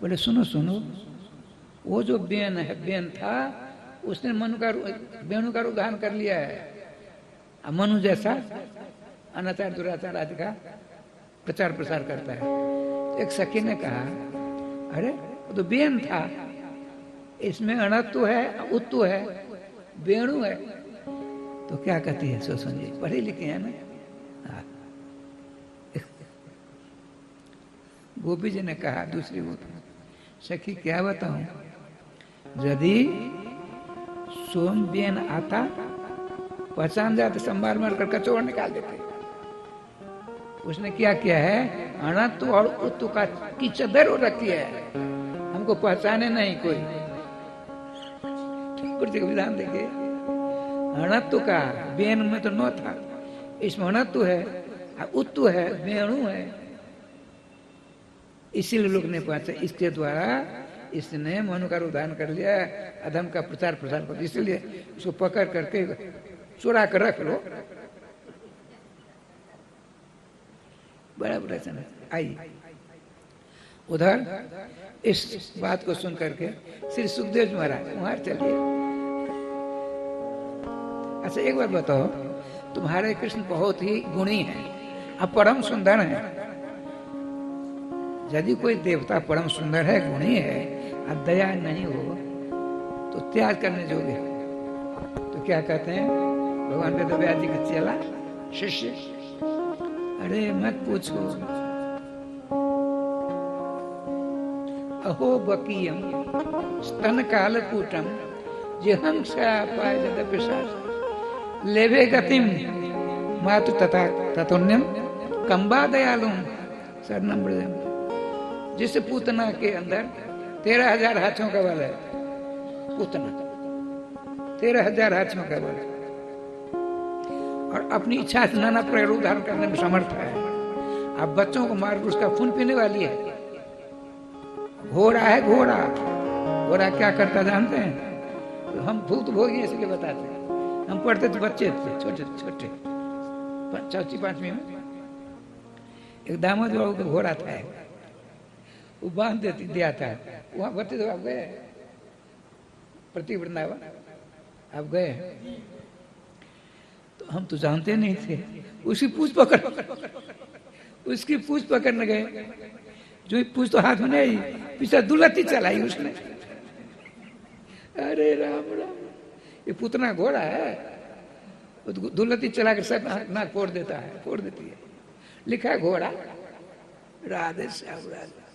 बोले सुनो सुनो, वो जो बेन है, बेन था, उसने मनु का वेणु का रूप धारण कर लिया है। अब मनु जैसा अनाचार दुराचार आदि का प्रचार प्रसार करता है। एक सखी ने कहा, अरे वो तो बेन था, इसमें अणत्व है, उत्तु है, वेणु है, तो क्या कहती है सोसन जी, पढ़े लिखे हैं ना। गोपी जी ने कहा दूसरी गोपी, सखी क्या बताऊं, यदि सोम बेन आता, पहचान जाते, संभार मार कर कचौड़ निकाल देते। उसने क्या किया है, अणत्व और उत्तु का की चदर हो रखी है, हमको पहचाने नहीं कोई। ठाकुर जी का विधान देखिए, अणत्व का बेन में तो न था, इसमें अणत्व है, उत्तु है, वेणु है, इसीलिए लोग ने पहुंचा। इसके द्वारा इसने मनु का रूप धारण कर लिया, अधर्म का प्रचार प्रसार कर, इसलिए उसको पकड़ करके चुरा कर रख लो। बड़ा बड़ा समय आई। उधर इस बात को सुन करके श्री सुखदेव जी महाराज वहां चलिए। अच्छा एक बात बताओ, तुम्हारे कृष्ण बहुत ही गुणी हैं, अब परम सुंदर हैं। यदि कोई देवता परम सुंदर है, गुणी है, अब दया नहीं हो तो त्याग करने जोगे। तो क्या कहते हैं भगवान वेद व्यास जी का चेला शिष्य, अरे मत पूछो, अहो बकीयम स्तन कालकूटम जिहं पाय पिशाच लेवे गतिम मातु तथा ततुन्यम कंबा दयालुम शरणम ब्रजम। जिस पूतना के अंदर 13,000 हाथियों का बल है, पूतना 13,000 हाथियों का बल, और अपनी इच्छा से नाना प्रकार धारण करने में समर्थ है, अब बच्चों को मार उसका खून पीने वाली है। घोड़ा है, घोड़ा। घोड़ा क्या करता जानते हैं? तो हम भूत भोगी इसलिए बताते हैं। हम पढ़ते थे, बच्चे थे, छोटे छोटे, चौथी पांचवी में। एक दामाद बाबू का घोड़ा था, वो बांध देती दिया था। वहां बच्चे तो आप गए प्रति वृंदावन, आप गए? तो हम तो जानते नहीं थे। उसकी पूछ पकड़ने गए। जो पूछ तो हाथ में नहीं, पीछे दुलती चलाई उसने। अरे राम राम, ये पुतना घोड़ा है, दुलती चला कर सब नाक फोड़ देता है, फोड़ देती है। लिखा है घोड़ा। राधे श्याम राधे।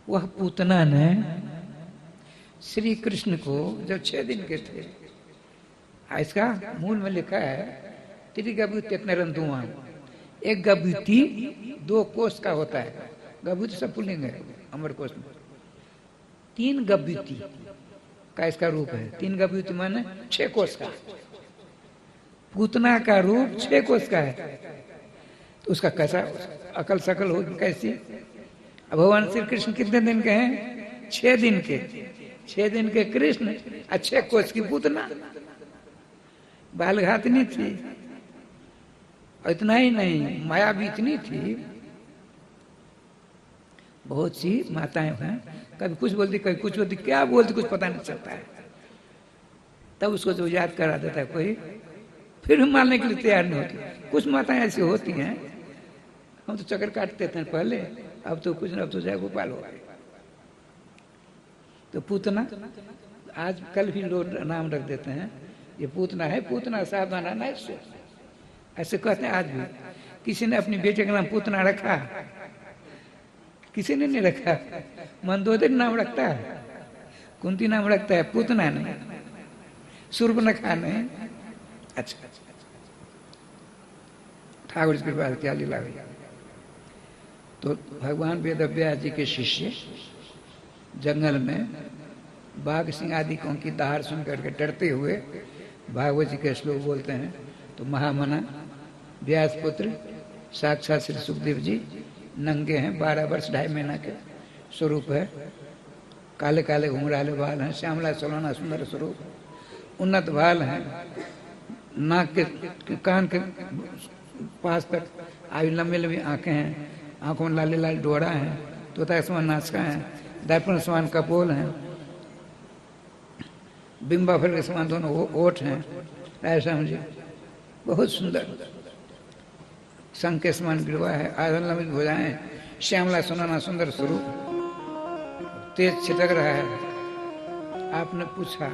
वह पूतना ने श्री कृष्ण को जब 6 दिन के थे, इसका मूल में लिखा है त्रिगभूति। एक गभूति 2 कोष का होता है। गभूति सब पुल्लिंग है अमर कोष में। 3 गभूति का इसका रूप है। 3 गभूति माने 6 कोष का। पूतना का रूप 6 कोष का है, तो उसका कैसा अकल सकल होगी कैसी? अब भगवान श्री कृष्ण कितने दिन के हैं? 6 दिन के। 6 दिन के कृष्ण, 6 कोष की पूतना। बालघातनी थी। और इतना ही नहीं, माया भी इतनी थी। बहुत सी माताएं हैं, कभी कुछ बोलती कभी कुछ बोलती, क्या बोलती कुछ पता नहीं चलता है। तब उसको जो याद करा देता है कोई, फिर हम मानने के लिए तैयार नहीं होती। कुछ माताएं ऐसी होती हैं, हम तो चक्कर काटते थे पहले, अब तो कुछ न, अब तो जय गोपाल हो गए। तो पूतना, आज कल भी लोग नाम रख देते हैं, ये पूतना है, पूतना सावधान रहना इससे, ऐसे कहते हैं आज भी। किसी ने अपनी बेटे का नाम पूतना रखा? किसी ने नहीं रखा। मंदोदरी नाम रखता है, कुंती नाम रखता है, पूतना नहीं, सूर्पनखा नहीं। अच्छा, ठाकुर जी के पास क्या लीला हुई। तो भगवान वेदव्यास जी के शिष्य जंगल में बाघ सिंह आदि की दहाड़ सुन करके डरते हुए भागवत जी के श्लोक बोलते हैं। तो महामना व्यास पुत्र साक्षात श्री सुखदेव जी नंगे हैं, 12 वर्ष 2.5 महीना के स्वरूप है, काले काले घुंघराले बाल हैं, श्यामला सोलना सुंदर स्वरूप, उन्नत बाल हैं, नाक के कान के पास तक आयु लंबी लंबी आंखें हैं, आंखों में लाल लाल डोरा है, तोता समान नाचका है, दर्पण समान कपोल हैं, बिंबा फल के समान दोनों ओठ हैं, ऐसा मुझे बहुत सुंदर, संघ के समान गिरवा है, आधन लंबी भुजाएं, श्यामला सुनाना सुंदर स्वरूप, तेज छिटक रहा है। आपने पूछा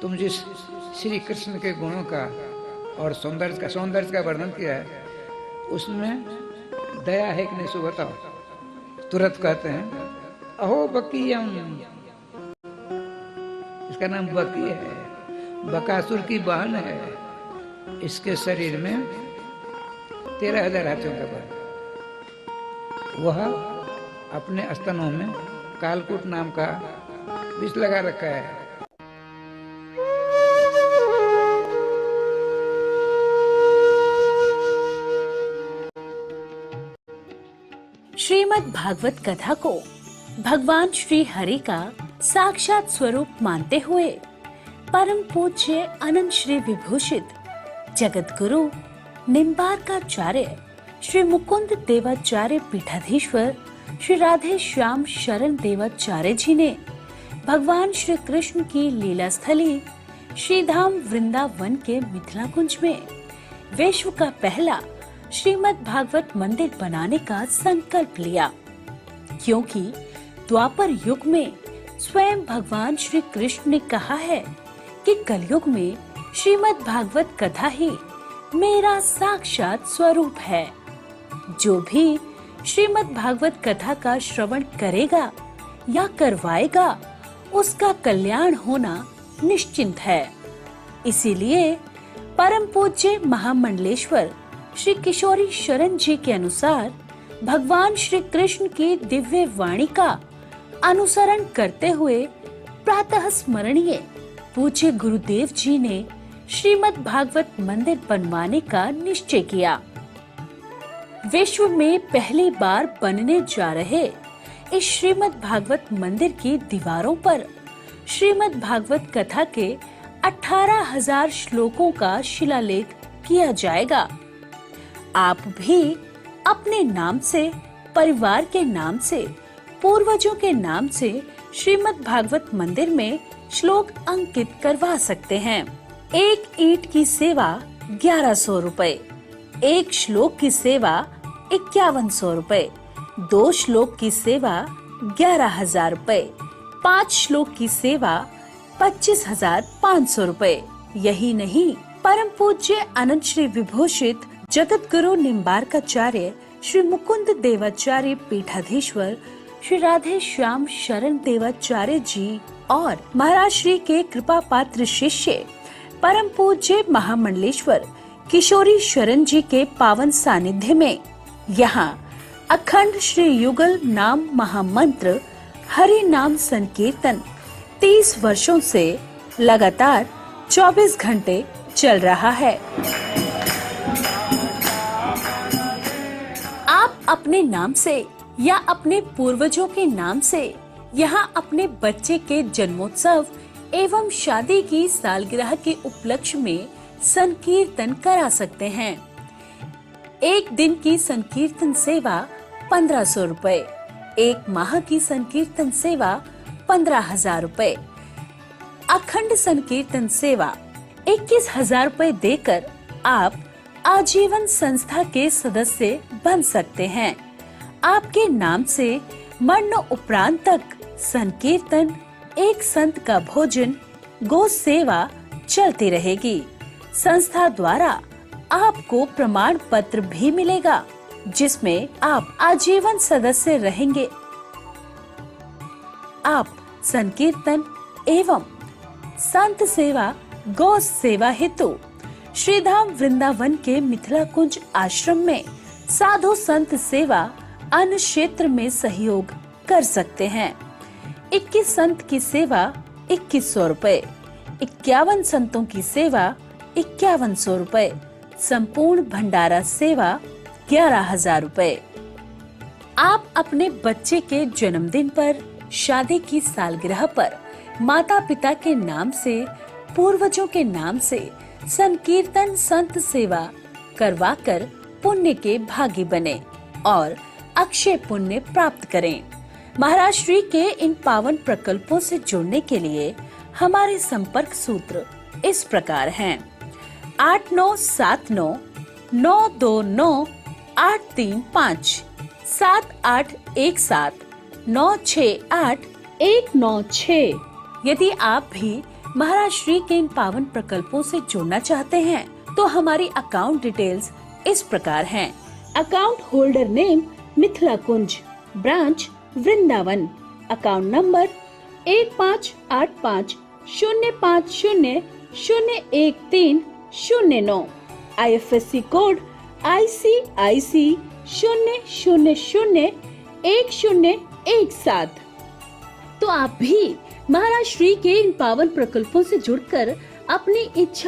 तुम जिस श्री कृष्ण के गुणों का और सौंदर्य का वर्णन किया है, उसमें दया है कि नहीं सो बताओ। तुरंत कहते हैं अहो बकीयम, इसका नाम बकी है, बकासुर की बहन है, इसके शरीर में 13,000 हाथियों का बल। वह अपने स्तनों में कालकूट नाम का विष लगा रखा है। श्रीमद् भागवत कथा को भगवान श्री हरि का साक्षात स्वरूप मानते हुए परम पूज्य अनंत श्री विभूषित जगत गुरु निम्बार्काचार्य श्री मुकुंद देवाचार्य पीठाधीश्वर श्री राधे श्याम शरण देवाचार्य जी ने भगवान श्री कृष्ण की लीला स्थली श्रीधाम वृंदावन के मिथिला कुंज में विश्व का पहला श्रीमद् भागवत मंदिर बनाने का संकल्प लिया, क्योंकि द्वापर युग में स्वयं भगवान श्री कृष्ण ने कहा है कि कलयुग में श्रीमद् भागवत कथा ही मेरा साक्षात स्वरूप है। जो भी श्रीमद् भागवत कथा का श्रवण करेगा या करवाएगा, उसका कल्याण होना निश्चिंत है। इसीलिए परम पूज्य महामंडलेश्वर श्री किशोरी शरण जी के अनुसार भगवान श्री कृष्ण की दिव्य वाणी का अनुसरण करते हुए प्रातः स्मरणीय पूज्य गुरुदेव जी ने श्रीमद् भागवत मंदिर बनवाने का निश्चय किया। विश्व में पहली बार बनने जा रहे इस श्रीमद् भागवत मंदिर की दीवारों पर श्रीमद् भागवत कथा के 18,000 श्लोकों का शिलालेख किया जाएगा। आप भी अपने नाम से, परिवार के नाम से, पूर्वजों के नाम से श्रीमद् भागवत मंदिर में श्लोक अंकित करवा सकते हैं। एक ईंट की सेवा 1100 रुपए, एक श्लोक की सेवा 5100 रुपए, 2 श्लोक की सेवा 11,000 रुपए, 5 श्लोक की सेवा 25,500 रुपए। यही नहीं, परम पूज्य अनंत श्री विभूषित जगत गुरु निम्बार्काचार्य श्री मुकुंद देवाचार्य पीठाधीश्वर श्री राधे श्याम शरण देवाचार्य जी और महाराज श्री के कृपा पात्र शिष्य परम पूज्य महामंडलेश्वर किशोरी शरण जी के पावन सानिध्य में यहाँ अखंड श्री युगल नाम महामंत्र हरि नाम संकीर्तन 30 वर्षों से लगातार 24 घंटे चल रहा है। आप अपने नाम से या अपने पूर्वजों के नाम से यहाँ अपने बच्चे के जन्मोत्सव एवं शादी की सालगिरह के उपलक्ष्य में संकीर्तन करा सकते हैं। एक दिन की संकीर्तन सेवा 1500 रुपए, एक माह की संकीर्तन सेवा 15,000 रुपए, अखंड संकीर्तन सेवा 21,000 रुपए देकर आप आजीवन संस्था के सदस्य बन सकते हैं। आपके नाम से मरण उपरांत तक संकीर्तन, एक संत का भोजन, गो सेवा चलती रहेगी। संस्था द्वारा आपको प्रमाण पत्र भी मिलेगा जिसमें आप आजीवन सदस्य रहेंगे। आप संकीर्तन एवं संत सेवा, गौ सेवा हेतु श्रीधाम वृंदावन के मिथिला कुंज आश्रम में साधु संत सेवा अन्य क्षेत्र में सहयोग कर सकते हैं। 21 संत की सेवा 2100 रुपए, 51 संतों की सेवा 5100 रुपए, संपूर्ण भंडारा सेवा 11,000 रुपए। आप अपने बच्चे के जन्मदिन पर, शादी की सालगिरह पर माता पिता के नाम से, पूर्वजों के नाम से संकीर्तन संत सेवा करवाकर पुण्य के भागी बने और अक्षय पुण्य प्राप्त करें। महाराज श्री के इन पावन प्रकल्पों से जुड़ने के लिए हमारे संपर्क सूत्र इस प्रकार हैं: 8979 929 835, 7817 968 196। यदि आप भी महाराज श्री के इन पावन प्रकल्पों से जुड़ना चाहते हैं तो हमारी अकाउंट डिटेल्स इस प्रकार हैं। Account holder name Mithila Kunj, branch Vrindavan, account number 158505001309, IFSC code ICIC 0001017। तो आप भी महाराज श्री के इन पावन प्रकल्पों से जुड़कर अपनी इच्छा